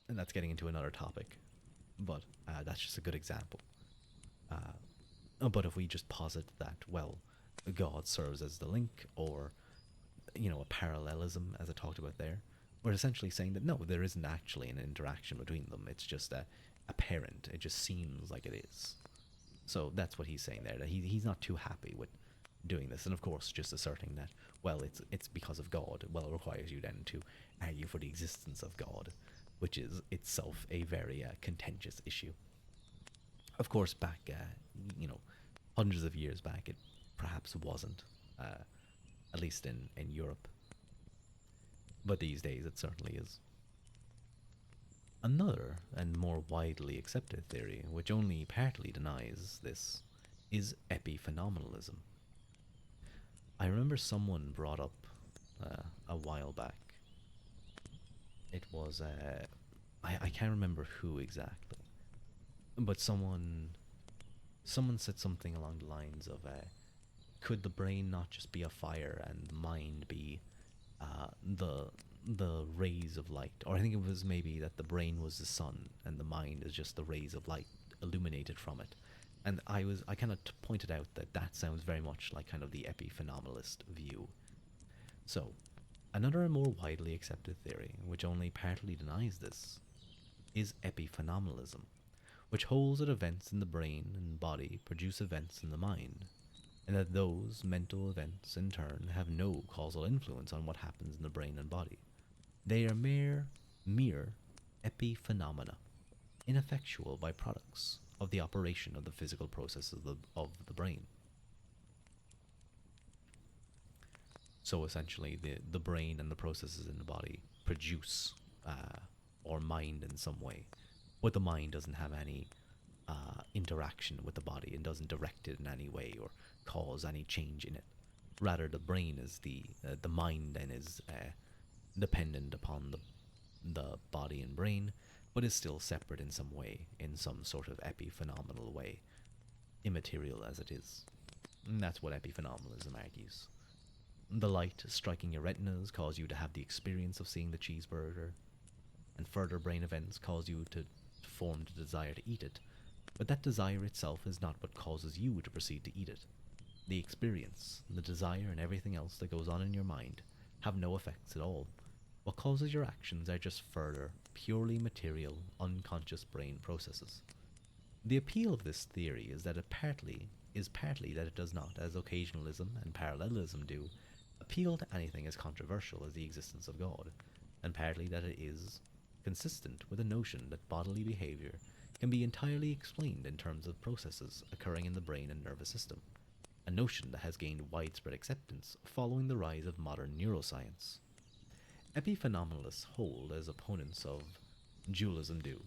Speaker 1: And that's getting into another topic, but that's just a good example. But if we just posit that, well, God serves as the link, or a parallelism, as I talked about there, we're essentially saying that no, there isn't actually an interaction between them. It's just apparent. It just seems like it is. So that's what he's saying there. That he's not too happy with doing this, and of course, just asserting that, well, it's because of God. Well, it requires you then to argue for the existence of God, which is itself a very contentious issue. Of course, back hundreds of years back, it perhaps wasn't, at least in Europe. But these days, it certainly is. Another and more widely accepted theory, which only partly denies this, is epiphenomenalism. I remember someone brought up a while back. It was I can't remember who exactly, but someone said something along the lines of, could the brain not just be a fire and the mind be the rays of light? Or I think it was maybe that the brain was the sun and the mind is just the rays of light illuminated from it. And I kind of pointed out that that sounds very much like kind of the epiphenomenalist view. So, another and more widely accepted theory, which only partly denies this, is epiphenomenalism, which holds that events in the brain and body produce events in the mind, and that those mental events in turn have no causal influence on what happens in the brain and body. They are mere epiphenomena, ineffectual byproducts of the operation of the physical processes of the brain. So essentially, the brain and the processes in the body produce or mind in some way, but the mind doesn't have any interaction with the body and doesn't direct it in any way or cause any change in it. Rather, the brain is the mind, then is dependent upon the body and brain, but is still separate in some way, in some sort of epiphenomenal way, immaterial as it is. And that's what epiphenomenalism argues. The light striking your retinas cause you to have the experience of seeing the cheeseburger, and further brain events cause you to form the desire to eat it, but that desire itself is not what causes you to proceed to eat it. The experience, the desire, and everything else that goes on in your mind have no effects at all. What causes your actions are just further, purely material, unconscious brain processes. The appeal of this theory is that partly that it does not, as occasionalism and parallelism do, appeal to anything as controversial as the existence of God, and partly that it is consistent with the notion that bodily behavior can be entirely explained in terms of processes occurring in the brain and nervous system, a notion that has gained widespread acceptance following the rise of modern neuroscience. Epiphenomenalists hold, as opponents of dualism do,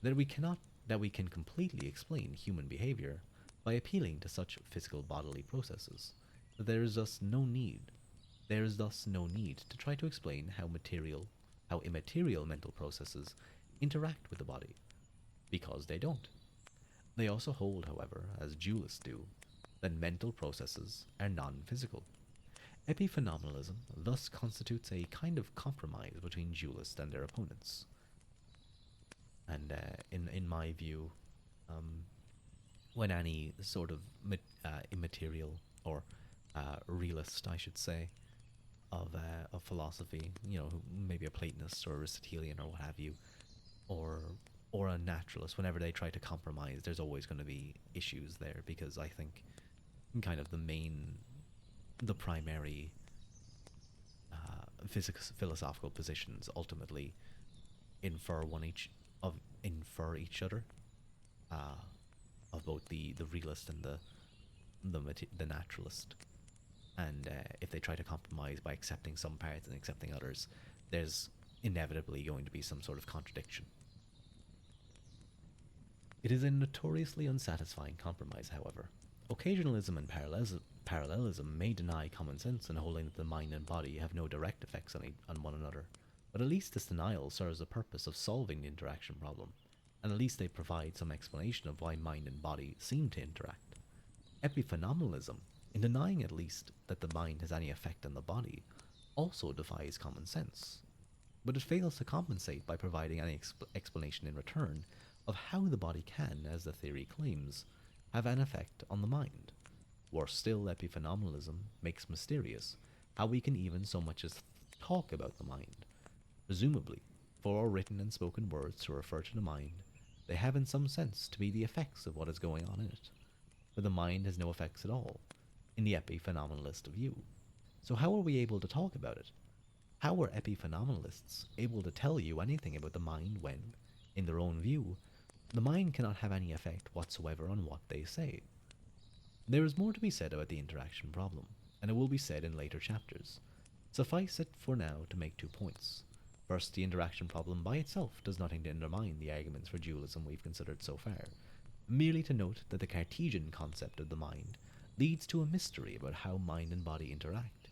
Speaker 1: that we can completely explain human behavior by appealing to such physical bodily processes, that there is thus no need to try to explain how immaterial mental processes interact with the body, because they don't. They also hold, however, as dualists do, that mental processes are non-physical. Epiphenomenalism thus constitutes a kind of compromise between dualists and their opponents. And in my view, when any sort of immaterial or realist, I should say, of philosophy, maybe a Platonist or Aristotelian or what have you, or a naturalist, whenever they try to compromise, there's always going to be issues there, because I think kind of the primary philosophical positions ultimately infer one each of infer each other, uh, of both the realist and the naturalist. And if they try to compromise by accepting some parts and accepting others, there's inevitably going to be some sort of contradiction. It is a notoriously unsatisfying compromise, however. Occasionalism and parallelism may deny common sense in holding that the mind and body have no direct effects on one another, but at least this denial serves the purpose of solving the interaction problem, and at least they provide some explanation of why mind and body seem to interact. Epiphenomenalism, in denying at least that the mind has any effect on the body, also defies common sense, but it fails to compensate by providing any explanation in return of how the body can, as the theory claims, have an effect on the mind. Worse still, epiphenomenalism makes mysterious how we can even so much as talk about the mind. Presumably, for all written and spoken words to refer to the mind, they have in some sense to be the effects of what is going on in it, but the mind has no effects at all, in the epiphenomenalist view. So how are we able to talk about it? How are epiphenomenalists able to tell you anything about the mind when, in their own view, the mind cannot have any effect whatsoever on what they say? There is more to be said about the interaction problem, and it will be said in later chapters. Suffice it for now to make 2 points. First, the interaction problem by itself does nothing to undermine the arguments for dualism we've considered so far, merely to note that the Cartesian concept of the mind leads to a mystery about how mind and body interact.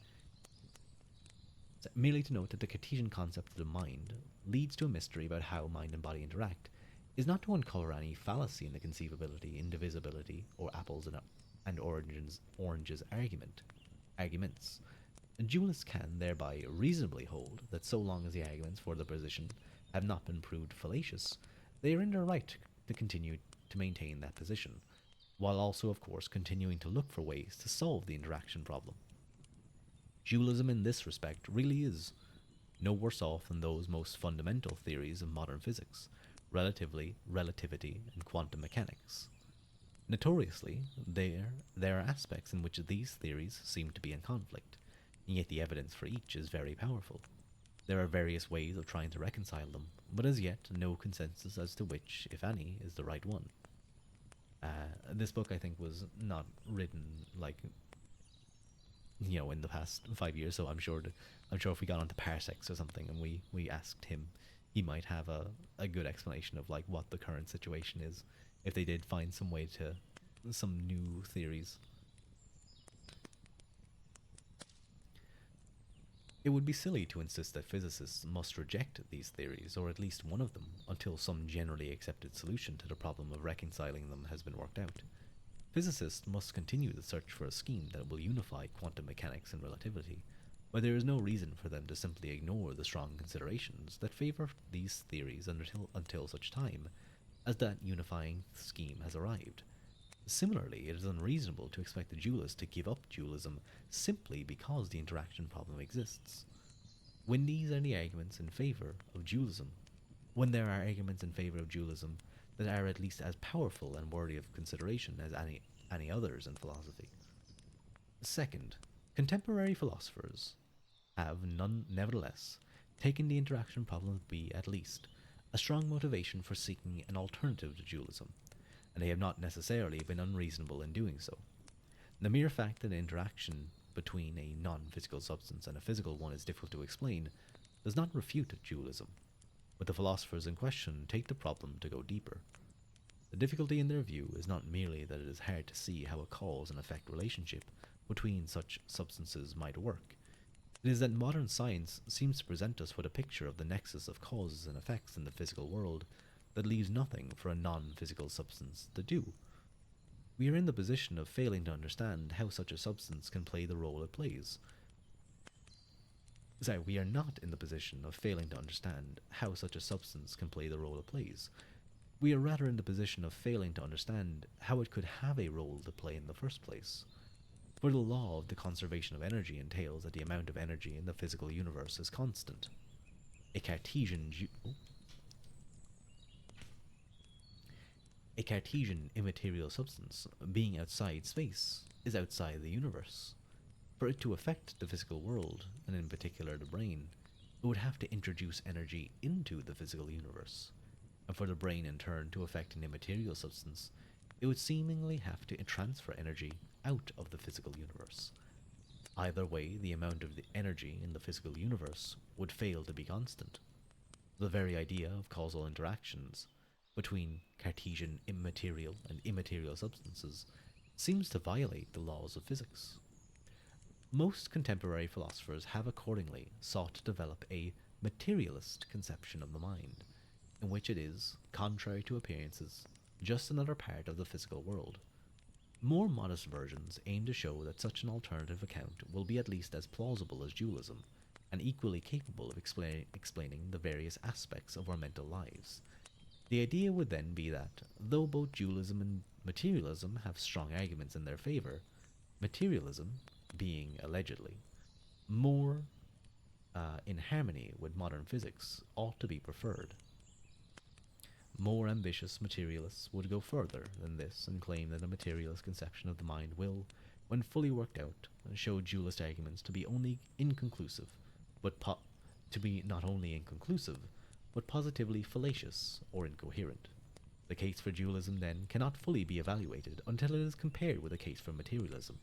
Speaker 1: Merely to note that the Cartesian concept of the mind leads to a mystery about how mind and body interact is not to uncover any fallacy in the conceivability, indivisibility, or apples and oranges arguments. Dualists can thereby reasonably hold that so long as the arguments for the position have not been proved fallacious, they are in their right to continue to maintain that position, while also, of course, continuing to look for ways to solve the interaction problem. Dualism in this respect really is no worse off than those most fundamental theories of modern physics, relativity, and quantum mechanics. Notoriously, there are aspects in which these theories seem to be in conflict, and yet the evidence for each is very powerful. There are various ways of trying to reconcile them, but as yet no consensus as to which, if any, is the right one. This book, I think, was not written like in the past 5 years. So I'm sure if we got onto parsecs or something and we asked him, he might have a good explanation of like what the current situation is, if they did find some new theories. It would be silly to insist that physicists must reject these theories, or at least one of them, until some generally accepted solution to the problem of reconciling them has been worked out. Physicists must continue the search for a scheme that will unify quantum mechanics and relativity, but there is no reason for them to simply ignore the strong considerations that favor these theories until such time as that unifying scheme has arrived. Similarly, it is unreasonable to expect the dualist to give up dualism simply because the interaction problem exists. When these are the arguments in favor of dualism, when there are arguments in favor of dualism that are at least as powerful and worthy of consideration as any others in philosophy. Second, contemporary philosophers have nevertheless taken the interaction problem to be, at least, a strong motivation for seeking an alternative to dualism, and they have not necessarily been unreasonable in doing so. The mere fact that an interaction between a non-physical substance and a physical one is difficult to explain does not refute dualism, but the philosophers in question take the problem to go deeper. The difficulty in their view is not merely that it is hard to see how a cause and effect relationship between such substances might work. It is that modern science seems to present us with a picture of the nexus of causes and effects in the physical world that leaves nothing for a non-physical substance to do. We are in the position of failing to understand how such a substance can play the role it plays. We are not in the position of failing to understand how such a substance can play the role it plays. We are rather in the position of failing to understand how it could have a role to play in the first place. For the law of the conservation of energy entails that the amount of energy in the physical universe is constant. A Cartesian immaterial substance, being outside space, is outside the universe. For it to affect the physical world, and in particular the brain, it would have to introduce energy into the physical universe. And for the brain in turn to affect an immaterial substance, it would seemingly have to transfer energy out of the physical universe. Either way, the amount of the energy in the physical universe would fail to be constant. The very idea of causal interactions between Cartesian immaterial and immaterial substances seems to violate the laws of physics. Most contemporary philosophers have accordingly sought to develop a materialist conception of the mind, in which it is, contrary to appearances, just another part of the physical world. More modest versions aim to show that such an alternative account will be at least as plausible as dualism, and equally capable of explaining the various aspects of our mental lives. The idea would then be that, though both dualism and materialism have strong arguments in their favour, materialism, being allegedly more in harmony with modern physics, ought to be preferred. More ambitious materialists would go further than this and claim that a materialist conception of the mind will, when fully worked out, show dualist arguments to be only inconclusive, but to be not only inconclusive, but positively fallacious or incoherent. The case for dualism, then, cannot fully be evaluated until it is compared with a case for materialism.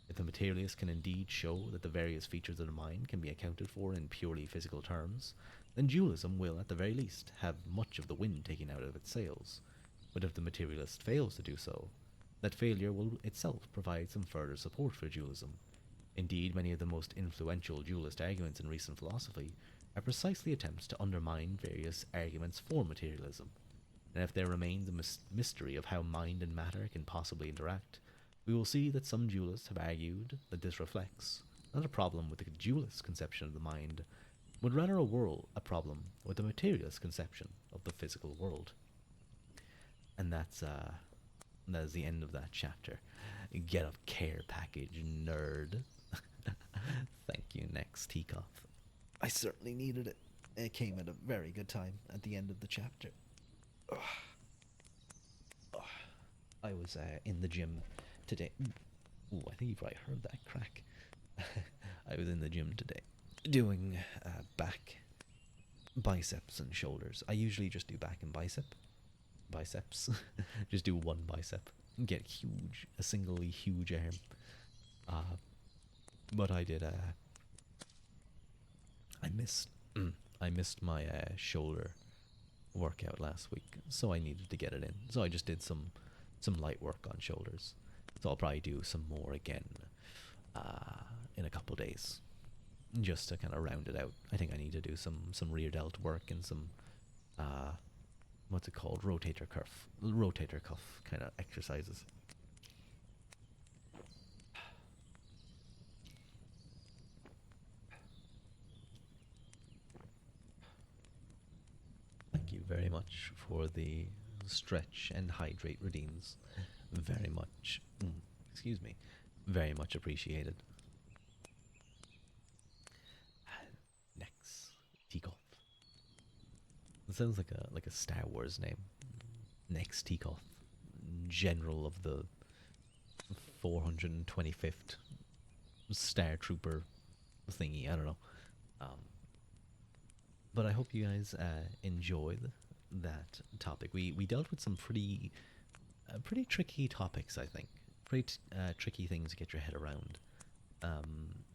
Speaker 1: If the materialist can indeed show that the various features of the mind can be accounted for in purely physical terms, then dualism will, at the very least, have much of the wind taken out of its sails. But if the materialist fails to do so, that failure will itself provide some further support for dualism. Indeed, many of the most influential dualist arguments in recent philosophy are precisely attempts to undermine various arguments for materialism. And if there remains a mystery of how mind and matter can possibly interact, we will see that some dualists have argued that this reflects not a problem with the dualist conception of the mind, but rather a problem with the materialist conception of the physical world. And that is the end of that chapter. Get a care package, nerd. Thank you, next Teacoff. I certainly needed it. It came at a very good time at the end of the chapter. Ugh. Ugh. I was in the gym today. Ooh, I think you probably heard that crack. I was in the gym today doing back, biceps, and shoulders. I usually just do back and biceps. Just do one bicep and get a singly huge arm. But I did. I missed my shoulder workout last week, so I needed to get it in. So I just did some light work on shoulders. So I'll probably do some more again in a couple days, just to kind of round it out. I think I need to do some rear delt work and some what's it called, rotator cuff kind of exercises. Thank you very much for the stretch and hydrate redeems. Very much, excuse me, very much appreciated. Next, Teacoff. It sounds like a Star Wars name. Next Teacoff, General of the 425th Star Trooper thingy. I don't know. But I hope you guys enjoyed that topic. We dealt with some pretty tricky topics, I think. Pretty tricky things to get your head around.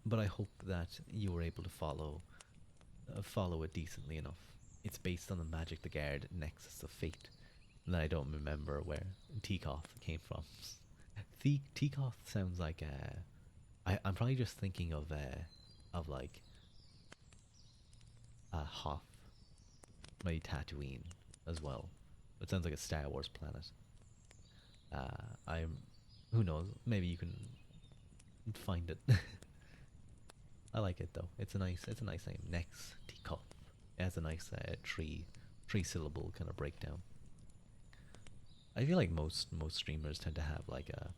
Speaker 1: But I hope that you were able to follow it decently enough. It's based on the Magic the Guard Nexus of Fate that I don't remember where Teacoff came from. Teacoff sounds like I'm probably just thinking of like Hoth, maybe Tatooine as well. It sounds like a Star Wars planet. I'm who knows? Maybe you can find it. I like it though. It's a nice name. Next Teacoff. It has a nice three syllable kind of breakdown. I feel like most streamers tend to have like a.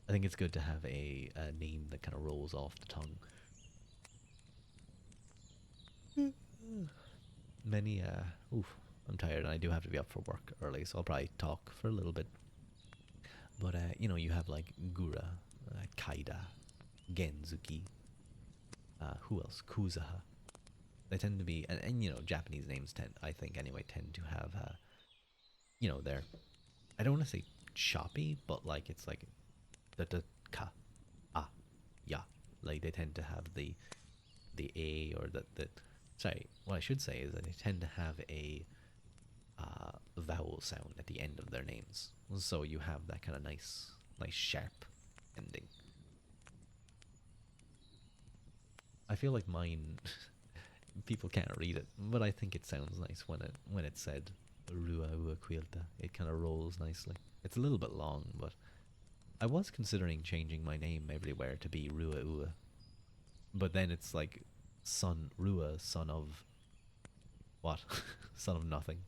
Speaker 1: I think it's good to have a name that kind of rolls off the tongue. Many I'm tired and I do have to be up for work early, so I'll probably talk for a little bit. But you have like Gura, Kaida, Genzuki. Who else? Kuzaha. They tend to be, and Japanese names tend, I think anyway, tend to have, they're, I don't want to say choppy, but like it's like the ka, ah, ya. Like they tend to have the a or the. Sorry, what I should say is that they tend to have a vowel sound at the end of their names, so you have that kind of nice sharp ending. I feel like mine, people can't read it, but I think it sounds nice when it's said Rua Ua Quilta. It kind of rolls nicely. It's a little bit long, but I was considering changing my name everywhere to be Rua Ua, but then it's like son Rua, son of what? Son of nothing.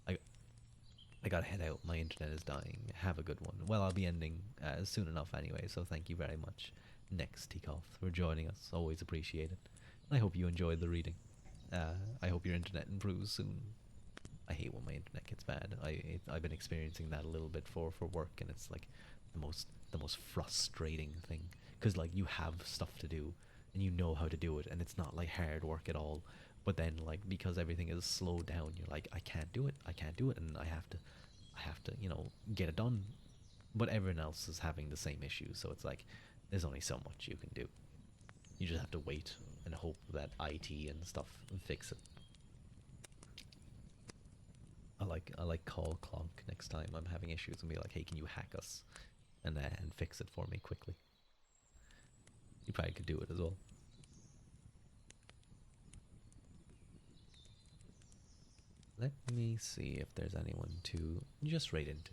Speaker 1: I I gotta head out. My internet is dying. Have a good one. Well, I'll be ending soon enough anyway, so thank you very much, Next Tikoff, for joining us. Always appreciated. I hope you enjoyed the reading. I hope your internet improves soon. I hate when my internet gets bad. I've been experiencing that a little bit for work, and it's like the most frustrating thing because like you have stuff to do and you know how to do it, and it's not like hard work at all. But then like because everything is slowed down, you're like I can't do it, and I have to get it done. But everyone else is having the same issue, so it's like there's only so much you can do. You just have to wait and hope that IT and stuff fix it. I like call Clonk next time I'm having issues and be like, hey, can you hack us and fix it for me quickly? You probably could do it as well. Let me see if there's anyone to just raid into.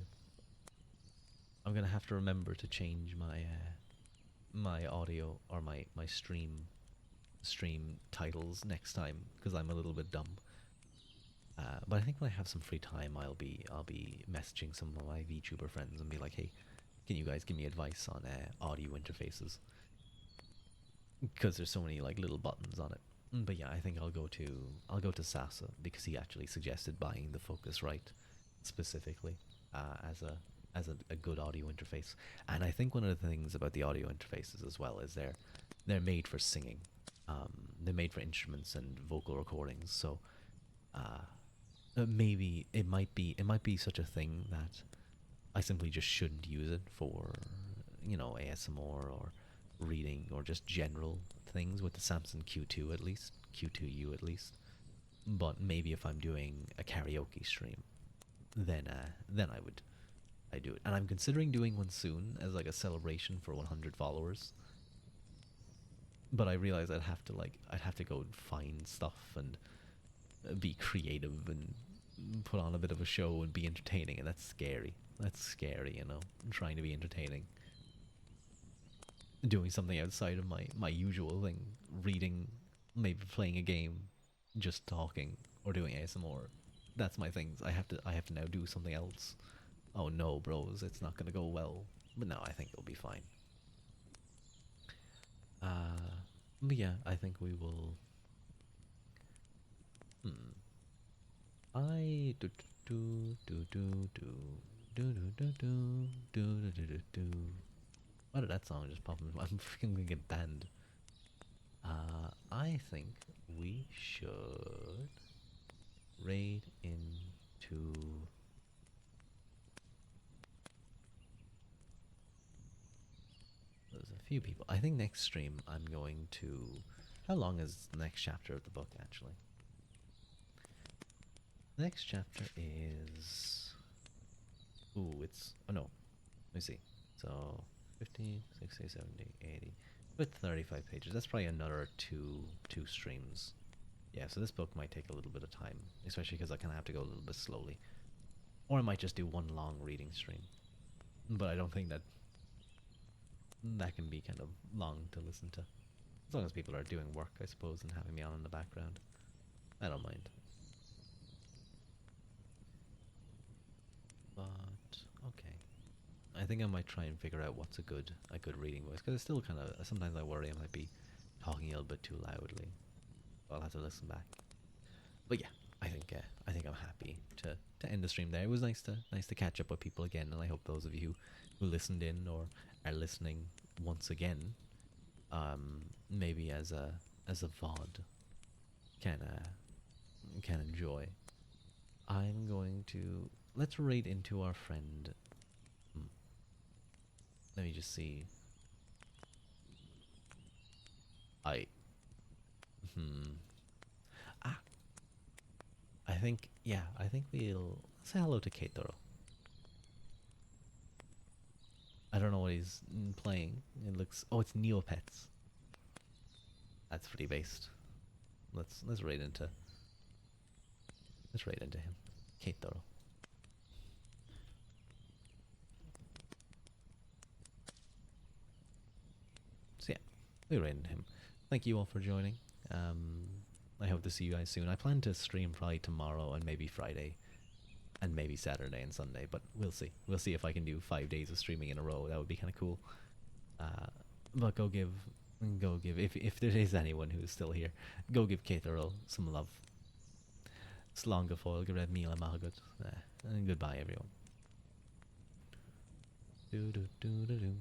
Speaker 1: I'm gonna have to remember to change my audio or my stream titles next time because I'm a little bit dumb. But I think when I have some free time, I'll be messaging some of my VTuber friends and be like, hey, can you guys give me advice on audio interfaces? Because there's so many like little buttons on it. But yeah, I think I'll go to Sasa because he actually suggested buying the Focusrite specifically as a good audio interface. And I think one of the things about the audio interfaces as well is they're made for singing. They're made for instruments and vocal recordings. So maybe it might be such a thing that I simply just shouldn't use it for ASMR or reading or just general things with the Samsung Q2 at least, Q2U at least. But maybe if I'm doing a karaoke stream, then I do it. And I'm considering doing one soon as like a celebration for 100 followers. But I realize I'd have to go and find stuff and be creative and put on a bit of a show and be entertaining, and that's scary. That's scary, trying to be entertaining. Doing something outside of my usual thing, reading, maybe playing a game, just talking, or doing ASMR. That's my things. I have to now do something else. Oh no, bros, it's not gonna go well. But no, I think it'll be fine. But yeah, I think we will. Hmm. I do do do do do do do do do do do do do. Why did that song just pop in? I'm freaking gonna get banned. I think we should raid into. There's a few people. I think next stream I'm going to. How long is the next chapter of the book actually? The next chapter is. Ooh, it's. Oh no. Let me see. So 50, 60, 70, 80. With 35 pages. That's probably another two streams. Yeah, so this book might take a little bit of time, especially because I kind of have to go a little bit slowly. Or I might just do one long reading stream. But I don't think that can be kind of long to listen to. As long as people are doing work, I suppose, and having me on in the background. I don't mind. But okay. I think I might try and figure out what's a good reading voice because it's still kind of sometimes I worry I might be talking a little bit too loudly. I'll have to listen back. But yeah, I think I'm happy to end the stream there. It was nice to catch up with people again, and I hope those of you who listened in or are listening once again maybe as a VOD can enjoy. I'm going to let's raid into our friend. Hmm, let me just see. I hmm. Ah, I think yeah. I think we'll say hello to Keitaro. I don't know what he's playing. It looks oh, it's Neopets. That's pretty based. Let's raid into let's raid into him. Keitaro. So yeah, we raid into him. Thank you all for joining. Um, I hope to see you guys soon. I plan to stream probably tomorrow and maybe Friday and maybe Saturday and Sunday, but we'll see. We'll see if I can do 5 days of streaming in a row. That would be kind of cool. Uh, but go give if there is anyone who's still here, go give Keithero some love. Slanga foil, Gared Mila Mahagut. And goodbye everyone. Do do do do do.